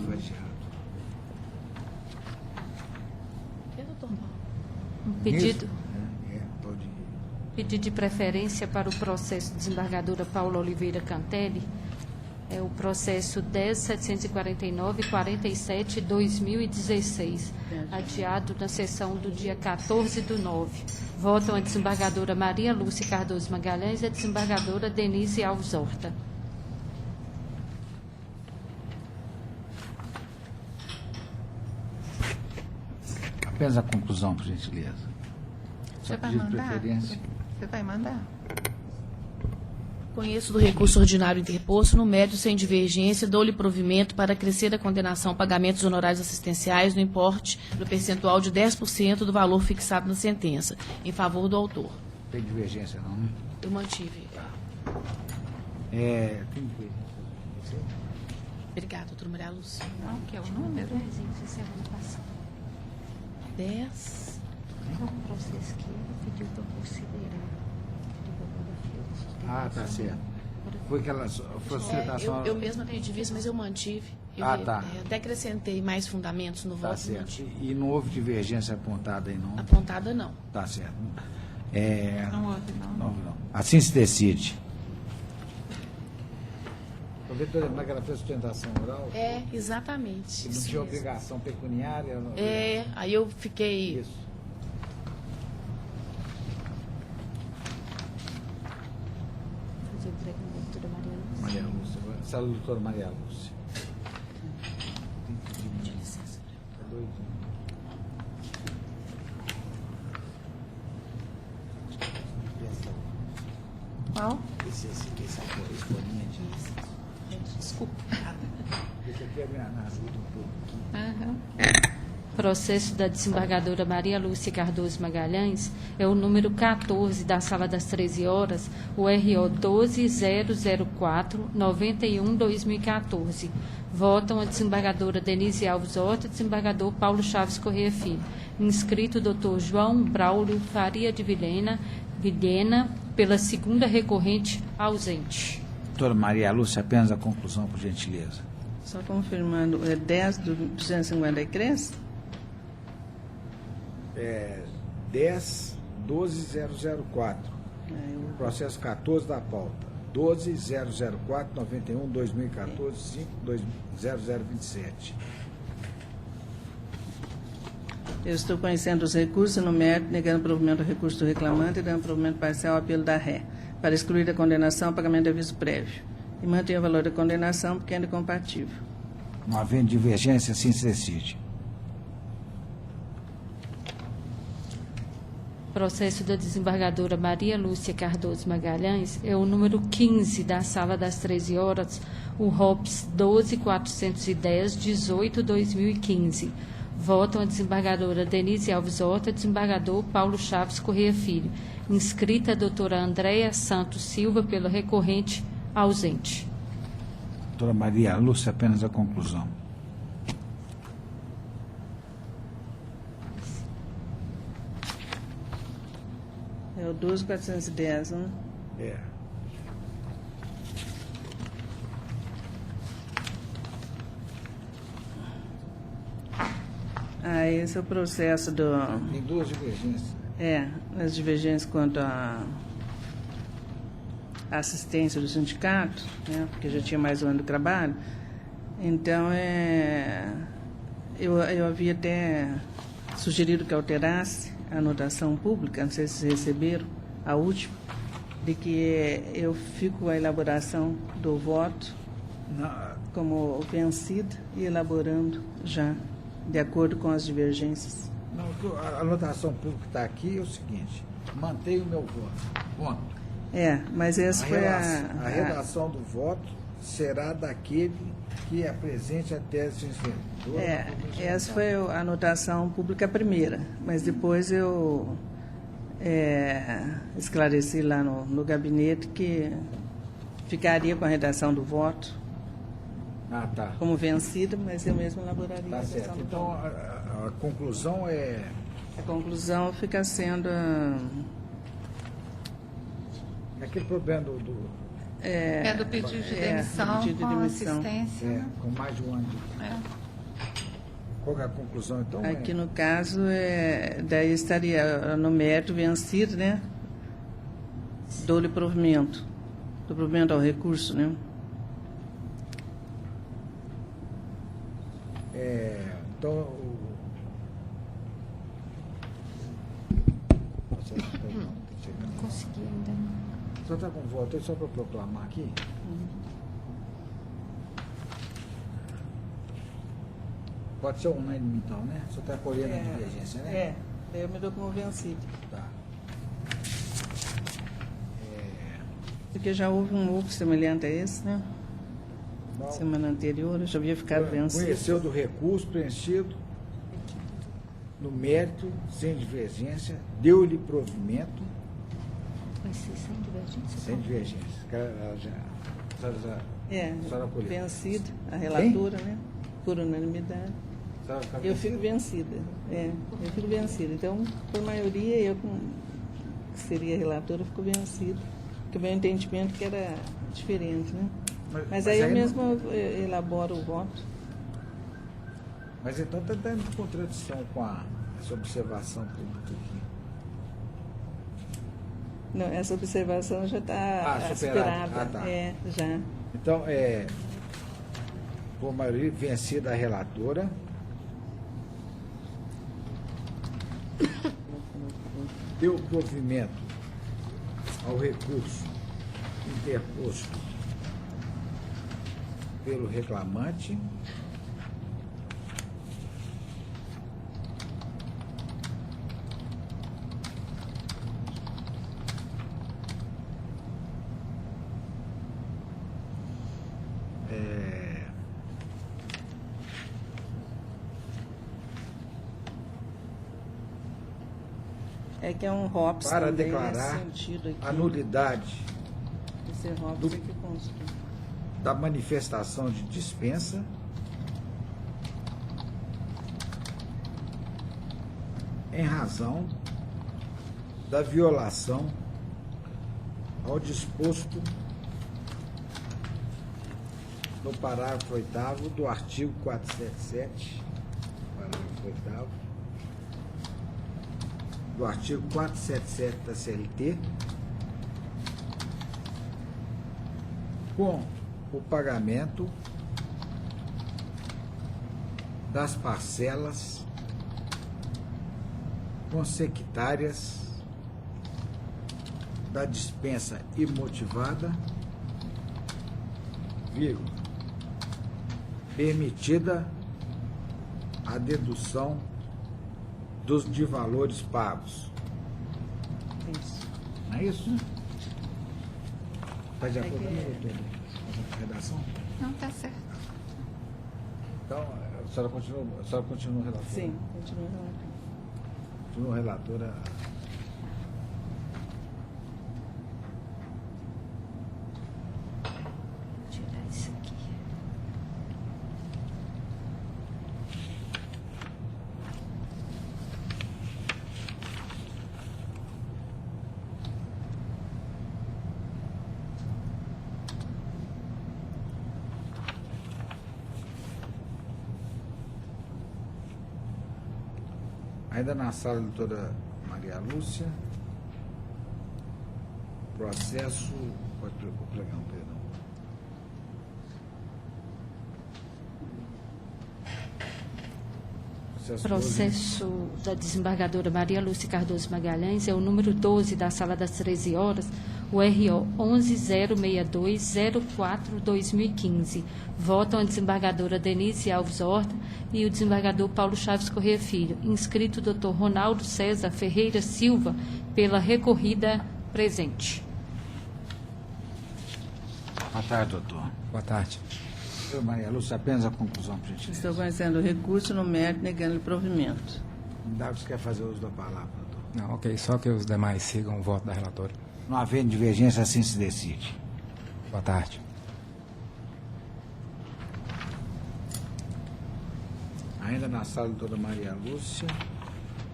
Um pedido. Pedido de preferência para o processo desembargadora Paula Oliveira Cantelli. É o processo 10.749.47/2016, adiado na sessão do dia 14/9. Votam a desembargadora Maria Lúcia Cardoso Magalhães e a desembargadora Denise Alves Horta. Apenas a conclusão, por gentileza. Você vai mandar? Você vai mandar? Conheço do recurso ordinário interposto, no mérito sem divergência, dou-lhe provimento para acrescer a condenação a pagamentos honorários assistenciais no importe do percentual de 10% do valor fixado na sentença, em favor do autor. Tem divergência, não, né? Eu mantive. Tem divergência. Obrigada, doutora Maria Lúcia. Não, que é o número? 10. É um processo que ele pediu para considerar. Ah, tá certo. Foi aquela sustentação. Eu mesma pedi isso, mas eu mantive. Tá. Até acrescentei mais fundamentos no voto. Tá certo. E não houve divergência apontada aí, não? Apontada, não. Tá certo. Não houve, não. Assim se decide. Doutora, como é que ela fez sustentação oral? Exatamente. E não tinha obrigação pecuniária? Aí eu fiquei... Isso. Maria Lúcia. Sala doutora Maria Lúcia. licença. É doidinho. Qual? Esse exponente. Desculpa. Esse aqui é minha ajuda um pouco aqui. Processo da desembargadora Maria Lúcia Cardoso Magalhães é o número 14 da Sala das 13 horas, o RO 12004-91-2014. Votam a desembargadora Denise Alves Horta e o desembargador Paulo Chaves Corrêa Filho. Inscrito Dr. João Braulio Faria de Vilhena, pela segunda recorrente ausente. Doutora Maria Lúcia, apenas a conclusão, por gentileza. Só confirmando, 10 do 253? 10.12.004. Processo 14 da pauta. 12.004.91.2014.5.0027. Eu estou conhecendo os recursos no mérito, negando provimento ao recurso do reclamante e dando provimento parcial ao apelo da ré, para excluir a condenação ao pagamento de aviso prévio. E mantenho o valor da condenação porque ainda é compatível. Não havendo divergência, assim se decide. Processo da desembargadora Maria Lúcia Cardoso Magalhães é o número 15 da Sala das 13 horas, o ROPS 12.410-18/2015. Votam a desembargadora Denise Alves Horta, desembargador Paulo Chaves Corrêa Filho. Inscrita a doutora Andréia Santos Silva pelo recorrente ausente. Doutora Maria Lúcia, apenas a conclusão. É o 12.410, né? É. Esse é o processo do... Tem duas divergências. As divergências quanto à assistência do sindicato, né, porque já tinha mais um ano de trabalho. Então, eu havia até sugerido que alterasse a anotação pública, não sei se vocês receberam, a última, de que eu fico com a elaboração do voto como vencida e elaborando já, de acordo com as divergências. Não, a anotação pública está aqui é o seguinte: mantenho o meu voto. Ponto. Mas essa foi a redação do voto será daquele que apresente a tese vencedora. Essa foi a anotação pública primeira, mas depois eu esclareci lá no gabinete que ficaria com a redação do voto como vencida, mas eu mesmo elaboraria a redação do então, voto. A conclusão é... A conclusão fica sendo... aquele problema do do pedido de demissão, com assistência. Com mais de um ano de... Qual é a conclusão, então? Aqui, no caso, daí estaria no mérito vencido, né? Dou-lhe provimento. Do provimento ao recurso, né? Então, Consegui ainda. Só está com voto aí, só para proclamar aqui. Pode ser unânime, então, né? Só está colhendo a divergência, né? Eu me dou como vencido. Tá. Porque já houve um outro semelhante a esse, né? Bom, semana anterior, eu já havia ficado vencido. Conheceu do recurso preenchido no mérito, sem divergência, deu-lhe provimento. Vai ser sem divergência? Sem divergência. Vencida a relatora, né? Por unanimidade. Eu fico vencida. Eu fico vencida. Então, por maioria, eu, que seria relatora, fico vencida. Porque o meu entendimento que era diferente, né? Mas aí eu mesmo elaboro o voto. Mas então está dando contradição com essa observação pública aqui. Não, essa observação já está superada. Já. Então, por maioria, vencida a relatora. Deu provimento ao recurso interposto pelo reclamante. Que é um ROPS para também, declarar aqui, a nulidade esse ROPS aqui consta. Da manifestação de dispensa em razão da violação ao disposto no parágrafo 8º do artigo 477, parágrafo 8º, do artigo 477 da CLT, com o pagamento das parcelas consectárias da dispensa imotivada, vírgula, permitida a dedução de valores pagos. Isso. Não é isso? Está de acordo com a redação? Não, está certo. Então, a senhora continua relatora? Sim, continua. Continua relatora. Vou tirar isso aqui. Ainda na sala, doutora Maria Lúcia, processo... Pode pegar um perdão. Processo da desembargadora Maria Lúcia Cardoso Magalhães é o número 12 da sala das 13 horas, o RO 1106204-2015. Votam a desembargadora Denise Alves Horta e o desembargador Paulo Chaves Corrêa Filho. Inscrito o Dr. Ronaldo César Ferreira Silva, pela recorrida presente. Boa tarde, doutor. Boa tarde. Doutora Maria Lúcia, apenas a conclusão, por gentileza. Estou conhecendo o recurso no mérito, negando-lhe provimento. Dados quer fazer uso da palavra, doutor? Não, ok, só que os demais sigam o voto da relatora. Não havendo divergência, assim se decide. Boa tarde. Ainda na sala, doutora Maria Lúcia.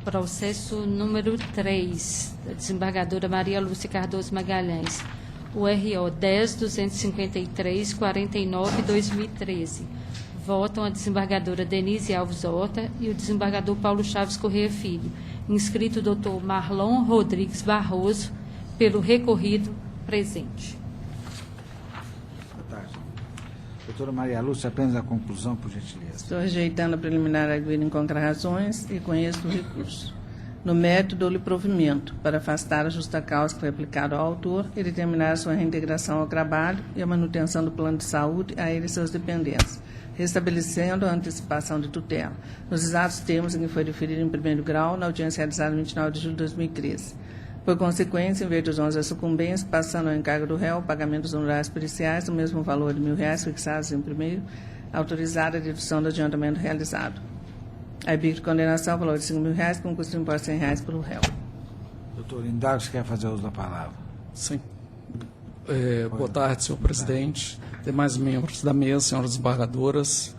Processo número 3, da desembargadora Maria Lúcia Cardoso Magalhães, o RO 10.253.49/2013. Votam a desembargadora Denise Alves Horta e o desembargador Paulo Chaves Corrêa Filho. Inscrito o doutor Marlon Rodrigues Barroso, pelo recorrido presente. Boa tarde. Doutora Maria Lúcia, apenas a conclusão, por gentileza. Estou rejeitando a preliminar arguida em contra-razões e conheço o recurso. No mérito, dou-lhe provimento para afastar a justa causa que foi aplicada ao autor e determinar a sua reintegração ao trabalho e a manutenção do plano de saúde a ele e seus dependentes, restabelecendo a antecipação de tutela, nos exatos termos em que foi referido em primeiro grau na audiência realizada em 29 de julho de 2013. Por consequência, em vez dos 11 sucumbentes, passando ao encargo do réu o pagamento dos honorários periciais do mesmo valor de R$1.000 fixados em primeiro, autorizada a dedução do adiantamento realizado. Arbítrio de condenação, valor de R$5.000, com custo de imposto de R$100 pelo réu. Doutor Indagos quer fazer uso da palavra. Sim. Boa tarde, senhor presidente, demais membros da mesa, senhoras desembargadoras,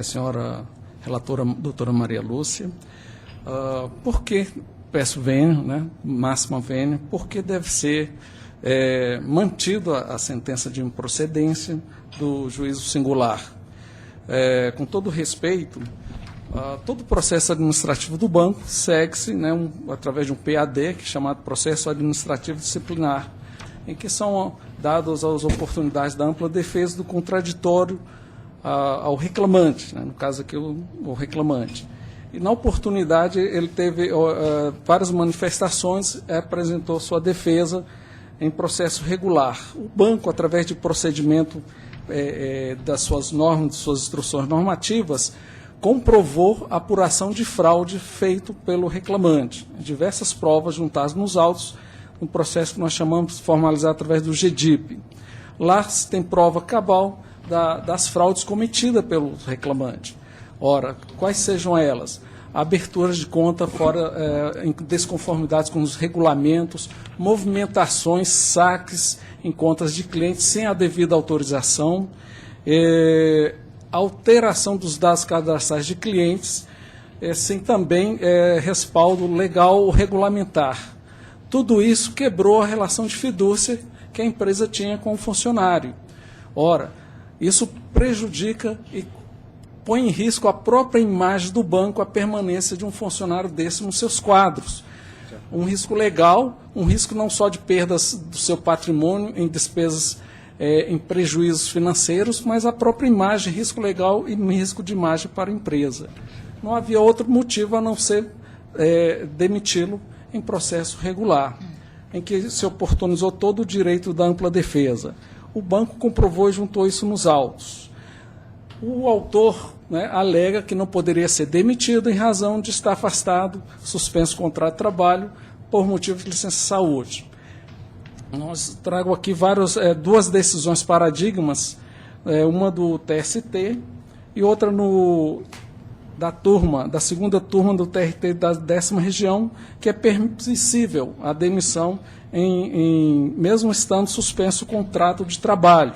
senhora relatora doutora Maria Lúcia. Por que, peço vênio, né, máxima vênio, por que deve ser mantido a sentença de improcedência do juízo singular? Com todo respeito, todo o processo administrativo do banco segue-se, né, através de um PAD, que é chamado Processo Administrativo Disciplinar, em que são dadas as oportunidades da ampla defesa do contraditório ao reclamante, né, no caso aqui o reclamante. E na oportunidade ele teve várias manifestações, apresentou sua defesa em processo regular. O banco, através de procedimento das suas normas, de suas instruções normativas, comprovou a apuração de fraude feito pelo reclamante. Diversas provas juntadas nos autos, um processo que nós chamamos formalizado através do GDIP. Lá se tem prova cabal das fraudes cometidas pelo reclamante. Ora, quais sejam elas? Aberturas de conta fora em desconformidades com os regulamentos, movimentações, saques em contas de clientes sem a devida autorização, alteração dos dados cadastrais de clientes, sem também respaldo legal ou regulamentar. Tudo isso quebrou a relação de fidúcia que a empresa tinha com o funcionário. Ora, isso prejudica e põe em risco a própria imagem do banco, a permanência de um funcionário desse nos seus quadros. Um risco legal, um risco não só de perdas do seu patrimônio em despesas em prejuízos financeiros, mas a própria imagem, risco legal e risco de imagem para a empresa. Não havia outro motivo a não ser demiti-lo em processo regular, em que se oportunizou todo o direito da ampla defesa. O banco comprovou e juntou isso nos autos. O autor, né, alega que não poderia ser demitido em razão de estar afastado, suspenso o contrato de trabalho, por motivo de licença de saúde. Nós trago aqui duas decisões paradigmas, uma do TST e outra da segunda turma do TRT da 10ª região, que é permissível a demissão mesmo estando suspenso o contrato de trabalho.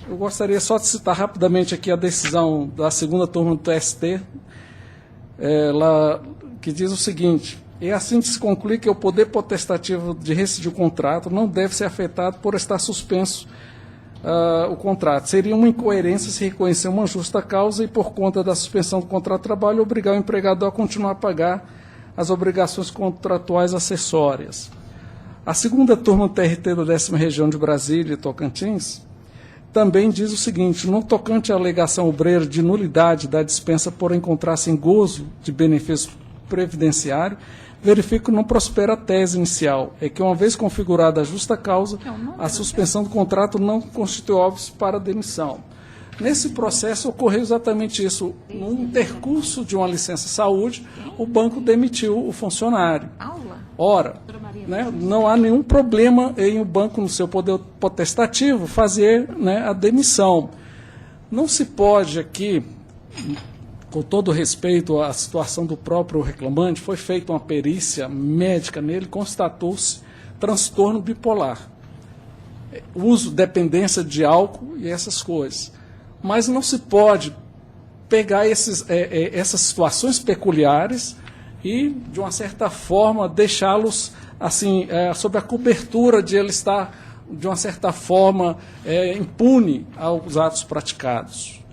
Eu gostaria só de citar rapidamente aqui a decisão da segunda turma do TST, que diz o seguinte: é assim que se conclui que o poder potestativo de rescindir o contrato não deve ser afetado por estar suspenso o contrato. Seria uma incoerência se reconhecer uma justa causa e, por conta da suspensão do contrato de trabalho, obrigar o empregador a continuar a pagar as obrigações contratuais acessórias. A segunda turma do TRT da 10ª região de Brasília e Tocantins também diz o seguinte: no tocante à alegação obreira de nulidade da dispensa por encontrar-se em gozo de benefício previdenciário, verifico que não prospera a tese inicial, é que, uma vez configurada a justa causa, a suspensão do contrato não constitui óbice para a demissão. Nesse processo ocorreu exatamente isso. No intercurso de uma licença saúde, o banco demitiu o funcionário. Ora, né, não há nenhum problema em o banco, no seu poder potestativo, fazer, né, a demissão. Não se pode aqui, com todo respeito à situação do próprio reclamante, foi feita uma perícia médica nele, constatou-se transtorno bipolar, uso, dependência de álcool e essas coisas. Mas não se pode pegar essas situações peculiares e, de uma certa forma, deixá-los assim, sob a cobertura de ele estar, de uma certa forma, impune aos atos praticados.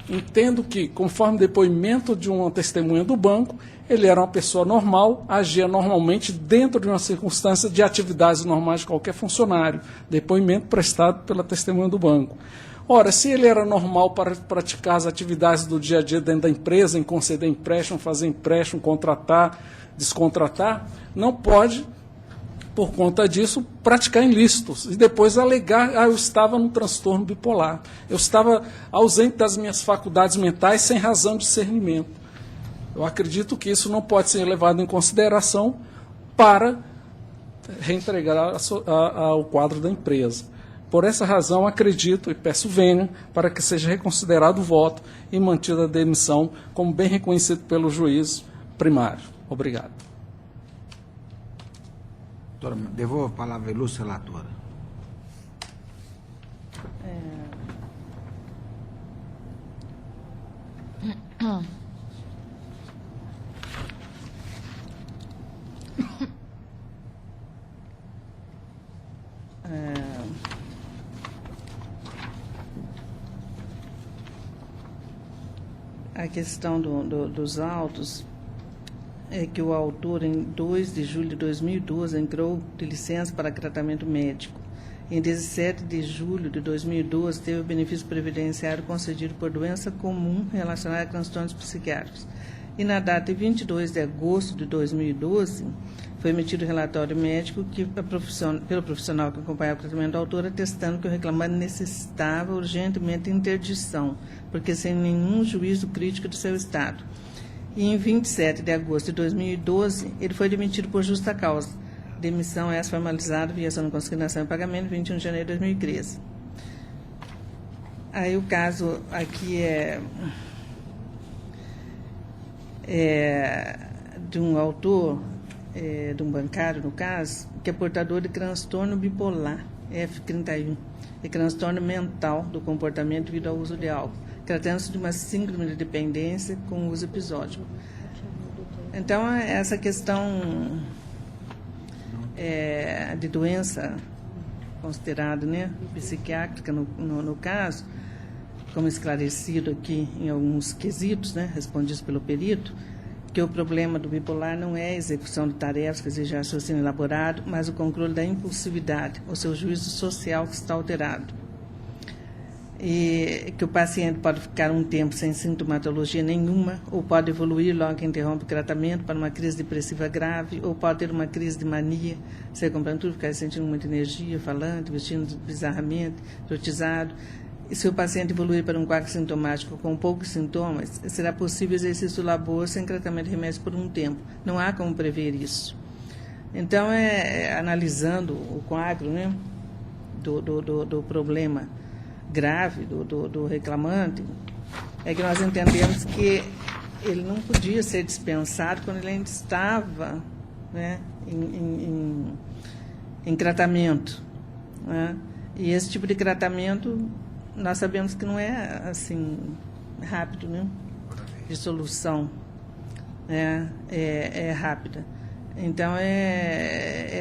Entendo que, conforme depoimento de uma testemunha do banco, ele era uma pessoa normal, agia normalmente dentro de uma circunstância de atividades normais de qualquer funcionário, depoimento prestado pela testemunha do banco. Ora, se ele era normal para praticar as atividades do dia a dia dentro da empresa, em conceder empréstimo, fazer empréstimo, contratar, descontratar, não pode, por conta disso, praticar ilícitos e depois alegar: eu estava num transtorno bipolar, eu estava ausente das minhas faculdades mentais sem razão de discernimento. Eu acredito que isso não pode ser levado em consideração para reintegrar ao quadro da empresa. Por essa razão, acredito e peço vênia para que seja reconsiderado o voto e mantida a demissão, como bem reconhecido pelo juiz primário. Obrigado. Doutora, devolvo a palavra à ilustre relatora. A questão dos autos é que o autor, em 2 de julho de 2012, entrou de licença para tratamento médico. Em 17 de julho de 2012, teve o benefício previdenciário concedido por doença comum relacionada a transtornos psiquiátricos. E na data de 22 de agosto de 2012, foi emitido o relatório médico pelo profissional que acompanhava o tratamento do autor, atestando que o reclamante necessitava urgentemente de interdição, porque sem nenhum juízo crítico de seu estado. E em 27 de agosto de 2012, ele foi demitido por justa causa. Demissão essa formalizada via ação de consignação e pagamento, 21 de janeiro de 2013. Aí o caso aqui é de um autor, de um bancário, no caso, que é portador de transtorno bipolar, F31, e transtorno mental do comportamento devido ao uso de álcool, tratando-se de uma síndrome de dependência com uso episódico. Então, essa questão de doença considerada, né, psiquiátrica, no caso, como esclarecido aqui em alguns quesitos, né, respondidos pelo perito, que o problema do bipolar não é a execução de tarefas que exigem raciocínio elaborado, mas o controle da impulsividade, ou seu juízo social que está alterado. e que o paciente pode ficar um tempo sem sintomatologia nenhuma, ou pode evoluir logo que interrompe o tratamento para uma crise depressiva grave, ou pode ter uma crise de mania, você comprando tudo, ficar sentindo muita energia, falando, vestindo bizarramente, hipnotizado. E se o paciente evoluir para um quadro sintomático com poucos sintomas, será possível exercício do labor sem tratamento de remédios por um tempo. Não há como prever isso. Então, analisando o quadro, né, do problema grave do reclamante, é que nós entendemos que ele não podia ser dispensado quando ele ainda estava, né, em tratamento, né? E esse tipo de tratamento nós sabemos que não é assim rápido, né, de solução, é rápida. Então,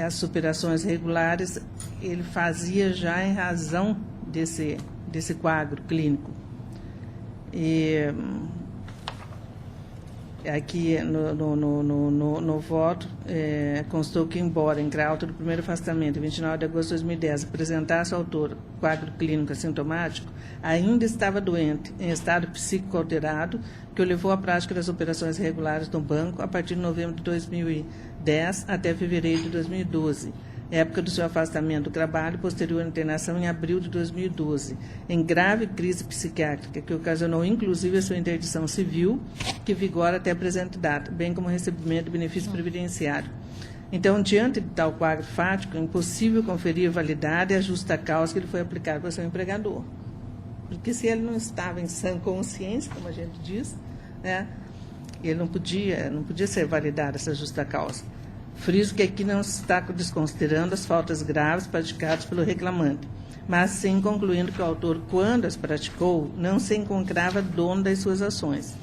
as superações regulares ele fazia já em razão desse quadro clínico. E aqui no voto constou que, embora em auto do primeiro afastamento, em 29 de agosto de 2010, apresentasse ao autor quadro clínico assintomático, ainda estava doente, em estado psíquico alterado, que o levou à prática das operações regulares no banco a partir de novembro de 2010 até fevereiro de 2012, época do seu afastamento do trabalho, posterior à internação em abril de 2012, em grave crise psiquiátrica, que ocasionou inclusive a sua interdição civil, que vigora até a presente data, bem como o recebimento do benefício previdenciário. Então, diante de tal quadro fático, é impossível conferir validade à justa causa que ele foi aplicado para seu empregador. Porque se ele não estava em sã consciência, como a gente diz, né, ele não podia ser validada essa justa causa. Friso que aqui não se está desconsiderando as faltas graves praticadas pelo reclamante, mas sim concluindo que o autor, quando as praticou, não se encontrava dono das suas ações.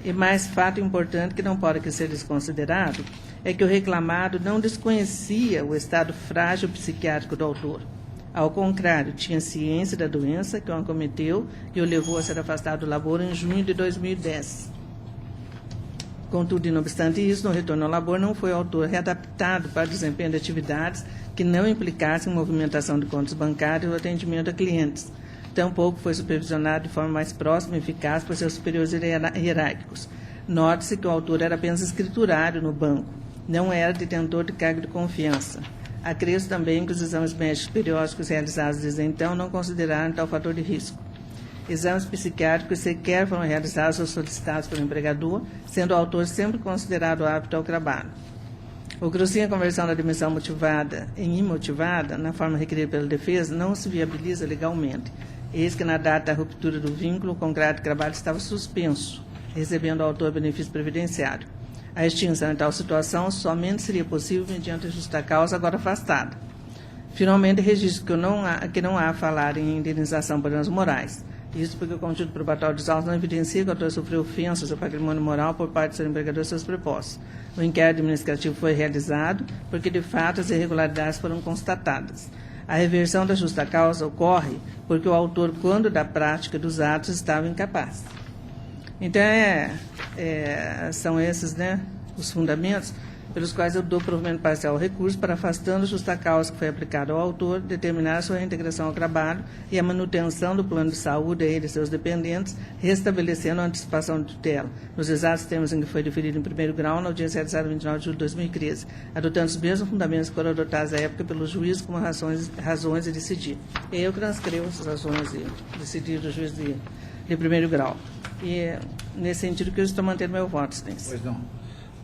E mais fato importante que não pode ser desconsiderado é que o reclamado não desconhecia o estado frágil psiquiátrico do autor. Ao contrário, tinha ciência da doença que o acometeu e o levou a ser afastado do labor em junho de 2010. Contudo, e não obstante isso, no retorno ao labor não foi o autor readaptado para o desempenho de atividades que não implicassem movimentação de contas bancárias ou atendimento a clientes. Tampouco foi supervisionado de forma mais próxima e eficaz por seus superiores hierárquicos. Note-se que o autor era apenas escriturário no banco, não era detentor de cargo de confiança. Acresço também que os exames médicos periódicos realizados desde então não consideraram tal fator de risco. Exames psiquiátricos sequer foram realizados ou solicitados pelo empregador, sendo o autor sempre considerado apto ao trabalho. O cruzinho a conversão da admissão motivada em imotivada, na forma requerida pela defesa, não se viabiliza legalmente. Eis que na data da ruptura do vínculo, o contrato de trabalho estava suspenso, recebendo ao autor benefício previdenciário. A extinção em tal situação somente seria possível mediante a justa causa agora afastada. Finalmente, registro que não há a falar em indenização por danos morais. Isso porque o conjunto probatório dos autos não evidencia que o autor sofreu ofensas ao patrimônio moral por parte do seu empregador e seus prepostos. O inquérito administrativo foi realizado porque, de fato, as irregularidades foram constatadas. A reversão da justa causa ocorre porque o autor, quando da prática dos atos, estava incapaz. Então, são esses, né, os fundamentos pelos quais eu dou provimento parcial ao recurso para, afastando a justa causa que foi aplicada ao autor, determinar a sua reintegração ao trabalho e a manutenção do plano de saúde a ele e seus dependentes, restabelecendo a antecipação de tutela, nos exatos termos em que foi deferido em primeiro grau, na audiência realizada em 29 de julho de 2013, adotando os mesmos fundamentos que foram adotados à época pelo juiz como razões de decidir. E eu transcrevo essas razões de decidir do juiz de primeiro grau. E é nesse sentido que eu estou mantendo meu voto, excelência. Pois não.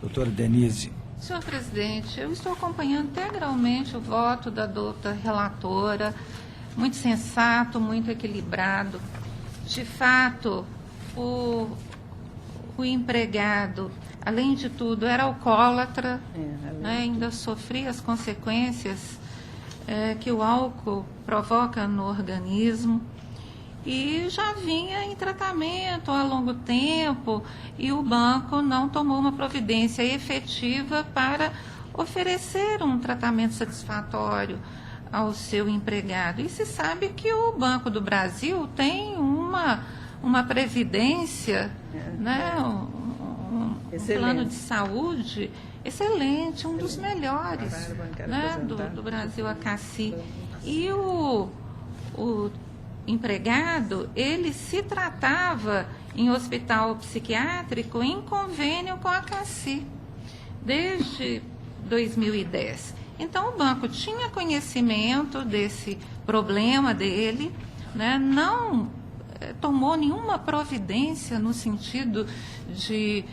Doutora Denise. Senhor presidente, eu estou acompanhando integralmente o voto da doutora relatora, muito sensato, muito equilibrado. De fato, o empregado, além de tudo, era alcoólatra, né, ainda sofria as consequências que o álcool provoca no organismo. E já vinha em tratamento há longo tempo e o banco não tomou uma providência efetiva para oferecer um tratamento satisfatório ao seu empregado. E se sabe que o Banco do Brasil tem uma previdência, né, um plano de saúde excelente, um dos melhores, né, do Brasil, a CACI. E o empregado, ele se tratava em hospital psiquiátrico em convênio com a CACI, desde 2010. Então, o banco tinha conhecimento desse problema dele, né, não tomou nenhuma providência no sentido de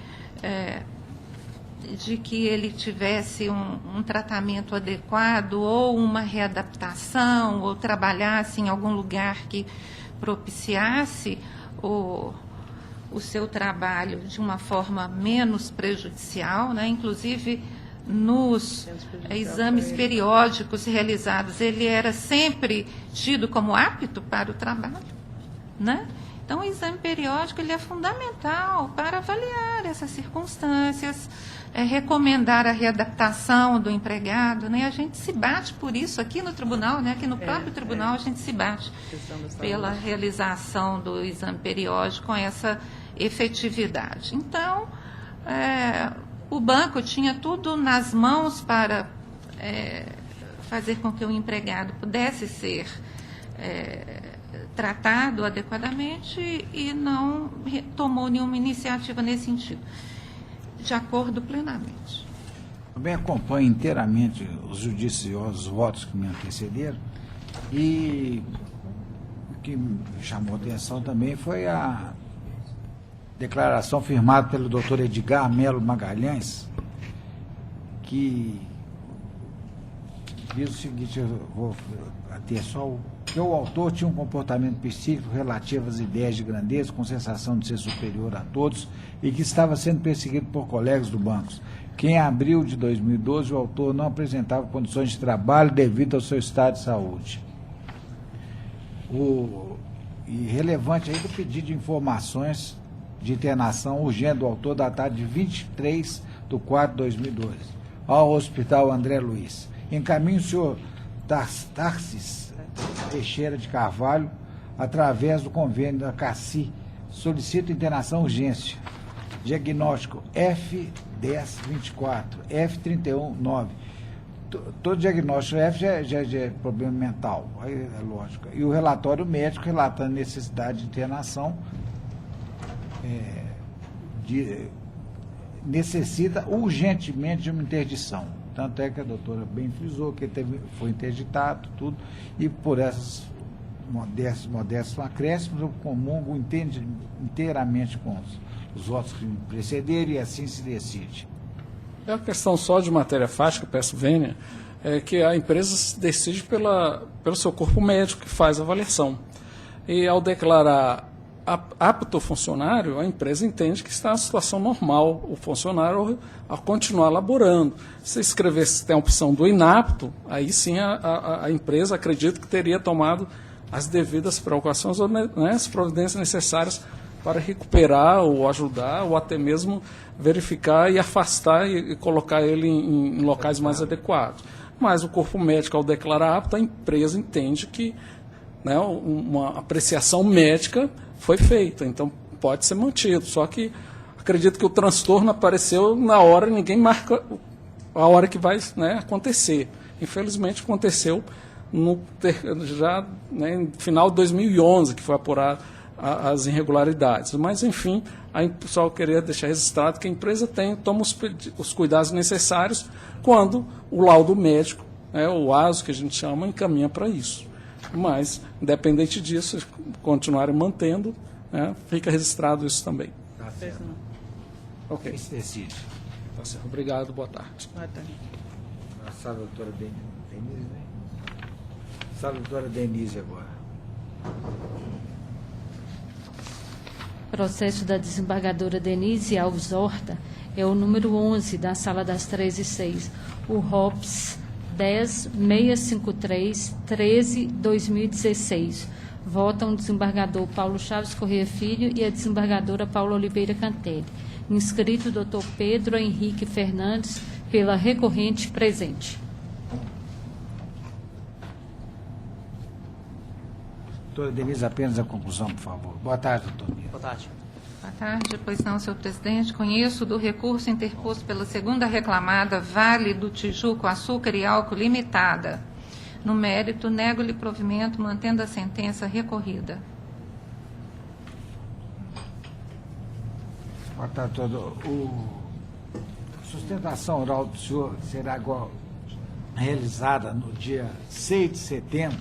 que ele tivesse um tratamento adequado ou uma readaptação ou trabalhasse em algum lugar que propiciasse o seu trabalho de uma forma menos prejudicial, né? Inclusive nos exames periódicos realizados, ele era sempre tido como apto para o trabalho, né? Então, o exame periódico ele é fundamental para avaliar essas circunstâncias, recomendar a readaptação do empregado, né? A gente se bate por isso aqui no tribunal, né? Aqui no próprio tribunal a gente se bate pela realização do exame periódico com essa efetividade. Então, o banco tinha tudo nas mãos para fazer com que o empregado pudesse ser tratado adequadamente e não tomou nenhuma iniciativa nesse sentido. De acordo plenamente. Também acompanho inteiramente os judiciosos votos que me antecederam e o que me chamou a atenção também foi a declaração firmada pelo Dr. Edgar Melo Magalhães, que diz o seguinte, eu vou ter só que o autor tinha um comportamento psíquico relativo às ideias de grandeza, com sensação de ser superior a todos e que estava sendo perseguido por colegas do banco. Que em abril de 2012 o autor não apresentava condições de trabalho devido ao seu estado de saúde. E relevante ainda o pedido de informações de internação urgente do autor datado de 23/4/2012 ao Hospital André Luiz. Encaminha o senhor Tarsis Teixeira de Carvalho, através do convênio da CACI, solicita internação urgência. Diagnóstico F1024, F319. Todo diagnóstico F já é problema mental, aí é lógico. E o relatório médico relatando necessidade de internação necessita urgentemente de uma interdição. Tanto é que a doutora bem frisou que foi interditado, tudo, e por essas modestos acréscimos, eu comungo inteiramente com os votos que me precederam e assim se decide. É uma questão só de matéria fática, peço vênia, que a empresa decide pelo seu corpo médico que faz a avaliação. E ao declarar apto o funcionário, a empresa entende que está em situação normal o funcionário a continuar laborando. Se escrevesse tem a opção do inapto, aí sim a empresa acredita que teria tomado as devidas precauções, né, as providências necessárias para recuperar ou ajudar, ou até mesmo verificar e afastar e colocar ele em locais mais adequados. Mas o corpo médico, ao declarar apto, a empresa entende que, né, uma apreciação médica foi feita, então pode ser mantido. Só que acredito que o transtorno apareceu na hora, ninguém marca a hora que vai, né, acontecer. Infelizmente aconteceu no final de 2011, que foi apurado as irregularidades. Mas, enfim, só queria deixar registrado que a empresa toma os cuidados necessários quando o laudo médico, né, o ASO, que a gente chama, encaminha para isso. Mas, independente disso, continuarem mantendo, né, fica registrado isso também. Tá certo. Ok. Decide. Tá certo. Obrigado, boa tarde. Boa tarde. A doutora Denise, né? A doutora Denise agora. Processo da desembargadora Denise Alves Horta é o número 11 da Sala das 3 e 6, o ROPS 10.653/13/2016. Votam o desembargador Paulo Chaves Corrêa Filho e a desembargadora Paula Oliveira Cantelli. Inscrito o Dr. Pedro Henrique Fernandes, pela recorrente presente. Doutora Denise, apenas a conclusão, por favor. Boa tarde, doutor. Boa tarde. Boa tarde, pois não, senhor presidente. Conheço do recurso interposto pela segunda reclamada Vale do Tijuco Açúcar e Álcool Limitada, No mérito, nego-lhe provimento, mantendo a sentença recorrida. Boa tarde a todos. A sustentação oral do senhor será realizada no dia 6 de setembro,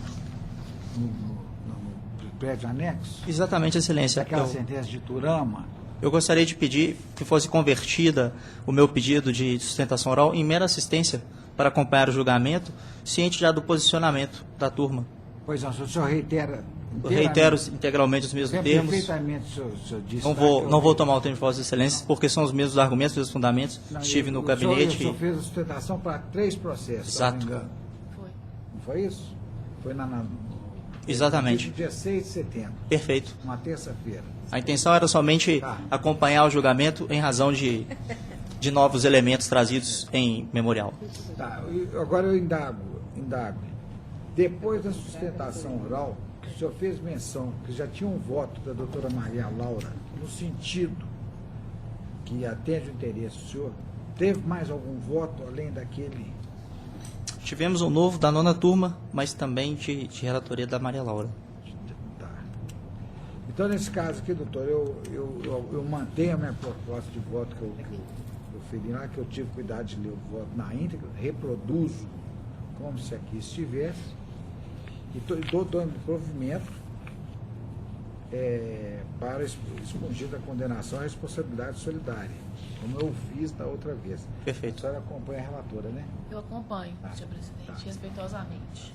no prédio anexo? Exatamente, Excelência. Aquela sentença de Turama. Eu gostaria de pedir que fosse convertida o meu pedido de sustentação oral em mera assistência para acompanhar o julgamento, ciente já do posicionamento da turma. Pois não, o senhor reitera... Eu reitero integralmente os mesmos termos. Perfeitamente, o senhor disse... Não vou tomar o tempo de Vossas Excelências, porque são os mesmos argumentos, os mesmos fundamentos. Estive no gabinete... O senhor fez a sustentação para 3 processos, exato. Se não me engano. Foi. Não foi isso? Foi exatamente. No dia 6 de setembro. Perfeito. Uma terça-feira. A intenção era somente acompanhar o julgamento em razão de novos elementos trazidos em memorial. Tá, agora eu indago. Depois da sustentação oral, que o senhor fez menção que já tinha um voto da doutora Maria Laura, no sentido que atende o interesse do senhor, teve mais algum voto além daquele? Tivemos um novo da 9ª turma, mas também de relatoria da Maria Laura. Tá. Então, nesse caso aqui, doutor, eu mantenho a minha proposta de voto que eu feri lá, que eu tive cuidado de ler o voto na íntegra, reproduzo como se aqui estivesse, e dou provimento para expungir da condenação a responsabilidade solidária, como eu fiz da outra vez. Perfeito. A senhora acompanha a relatora, né? Eu acompanho, senhor presidente, respeitosamente.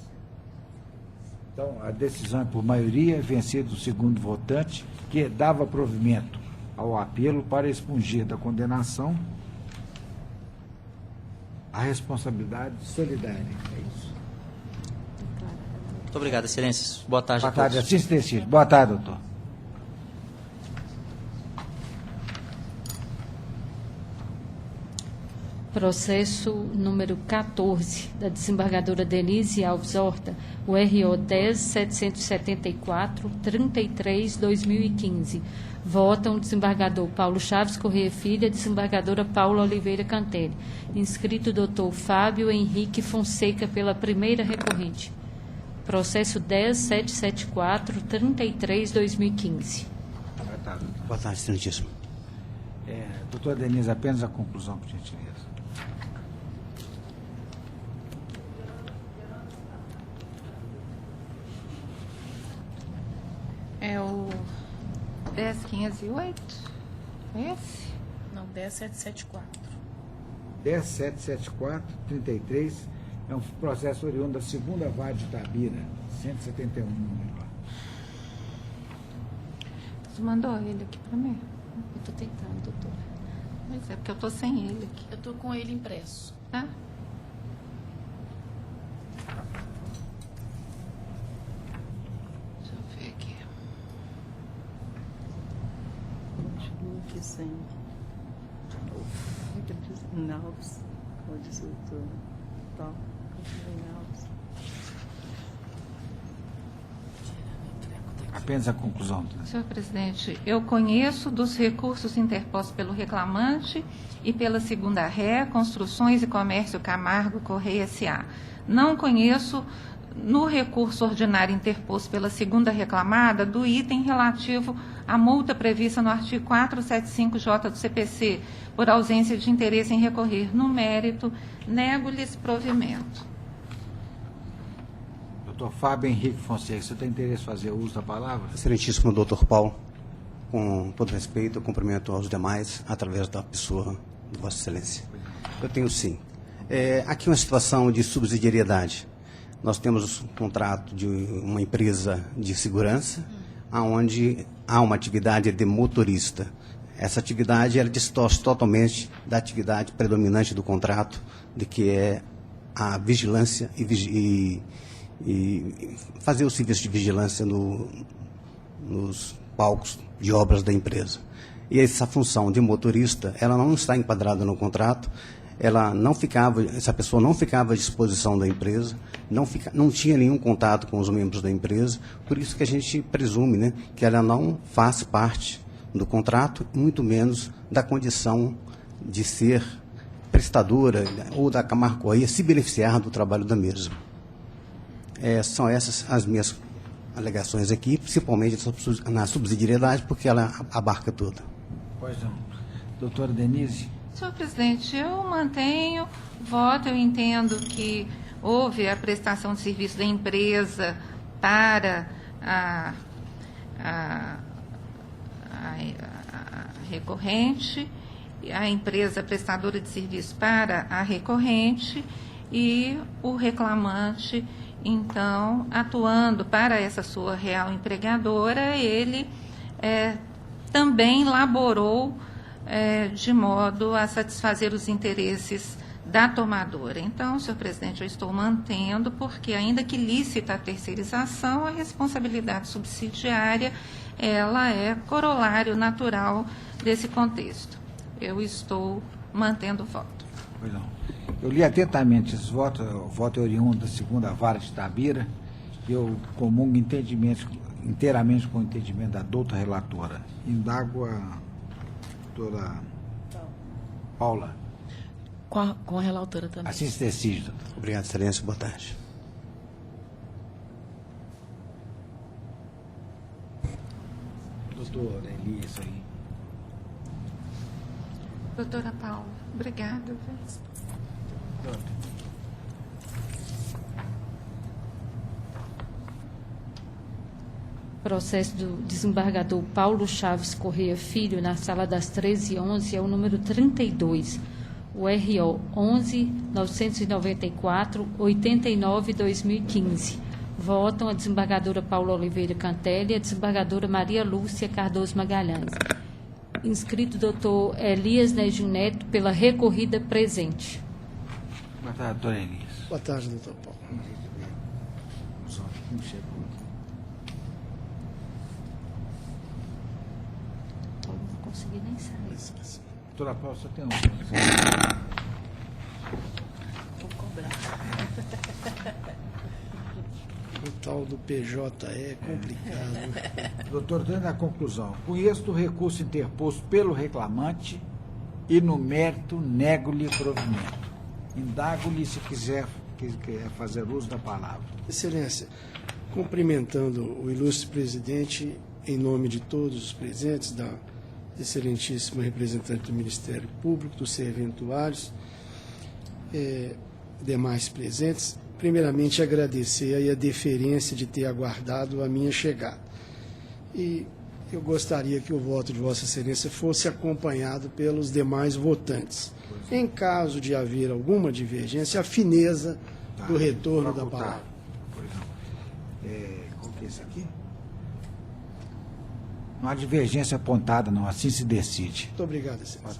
Então, a decisão é por maioria, vencido o segundo votante, que dava provimento ao apelo para expungir da condenação a responsabilidade solidária. É isso. Muito obrigado, Excelências. Boa tarde a todos. Boa tarde, assim se decide. Boa tarde, doutor. Processo número 14, da desembargadora Denise Alves Horta, o RO 10.774-33/2015. Votam o desembargador Paulo Chaves Corrêa Filho e a desembargadora Paula Oliveira Cantelli. Inscrito doutor Fábio Henrique Fonseca pela primeira recorrente. Processo 10.774-33/2015. Boa tarde, excelentíssimo. Doutora Denise, apenas a conclusão, por gentileza. É o 10.508? Esse? Não, 10.774. 10.774-33 é um processo oriundo da segunda vara de Itabira, 171 número lá. Você mandou ele aqui para mim? Eu estou tentando, doutora. Pois é, porque eu estou sem ele aqui. Eu estou com ele impresso. Tá? Deixa eu ver aqui. Continua aqui sem. Alves, como diz o doutor. Tá. Alves. Apenas a conclusão. Senhor presidente, eu conheço dos recursos interpostos pelo reclamante e pela segunda ré, Construções e Comércio Camargo Correia S.A. Não conheço, no recurso ordinário interposto pela segunda reclamada, do item relativo à multa prevista no artigo 475J do CPC, por ausência de interesse em recorrer. No mérito, nego-lhes provimento. Doutor Fábio Henrique Fonseca, você tem interesse em fazer uso da palavra? Excelentíssimo doutor Paulo, com todo respeito, eu cumprimento aos demais, através da pessoa de Vossa Excelência. Eu tenho sim. Aqui uma situação de subsidiariedade. Nós temos um contrato de uma empresa de segurança, onde há uma atividade de motorista. Essa atividade ela distorce totalmente da atividade predominante do contrato, de que é a vigilância e fazer o serviço de vigilância nos palcos de obras da empresa. E essa função de motorista, ela não está enquadrada no contrato, essa pessoa não ficava à disposição da empresa, não tinha nenhum contato com os membros da empresa, por isso que a gente presume, né, que ela não faz parte do contrato, muito menos da condição de ser prestadora ou da Camargo Correia se beneficiar do trabalho da mesma. São essas as minhas alegações aqui, principalmente na subsidiariedade, porque ela abarca tudo. Pois não. Doutora Denise? Senhor presidente, eu mantenho voto, eu entendo que houve a prestação de serviço da empresa para a recorrente, a empresa prestadora de serviço para a recorrente e o reclamante, então, atuando para essa sua real empregadora, ele também laborou de modo a satisfazer os interesses da tomadora. Então, senhor presidente, eu estou mantendo, porque ainda que lícita a terceirização, a responsabilidade subsidiária, ela é corolário natural desse contexto. Eu estou mantendo o voto. Pois não. Eu li atentamente esse voto, o voto é oriundo da segunda vara de Itabira, e eu comungo inteiramente com o entendimento da doutora relatora. Indago a doutora Paula. Com a relatora também. Assim se decide, doutor. Obrigado, excelência. Boa tarde. Doutor Elias aí. Doutora Paula, obrigada. Processo do desembargador Paulo Chaves Correia Filho, na sala das 13h11, é o número 32, o RO 11.994-89-2015. Votam a desembargadora Paula Oliveira Cantelli e a desembargadora Maria Lúcia Cardoso Magalhães. Inscrito doutor Elias Negin Neto, pela recorrida presente. Boa tarde, doutor Elias. Boa tarde, doutor Paulo. Não consegui nem sair. Doutora Paula, só tem um. Vou cobrar. O tal do PJ é complicado. Doutor, dando a conclusão, conheço do recurso interposto pelo reclamante e no mérito nego-lhe provimento. Indago-lhe se quiser fazer uso da palavra. Excelência, cumprimentando o ilustre presidente, em nome de todos os presentes, da excelentíssima representante do Ministério Público, dos serventuários, demais presentes, primeiramente agradecer aí a deferência de ter aguardado a minha chegada. E eu gostaria que o voto de Vossa Excelência fosse acompanhado pelos demais votantes. Em caso de haver alguma divergência, a fineza do retorno da palavra. Qual que é esse aqui? Não há divergência apontada, não. Assim se decide. Muito obrigado, Excelência.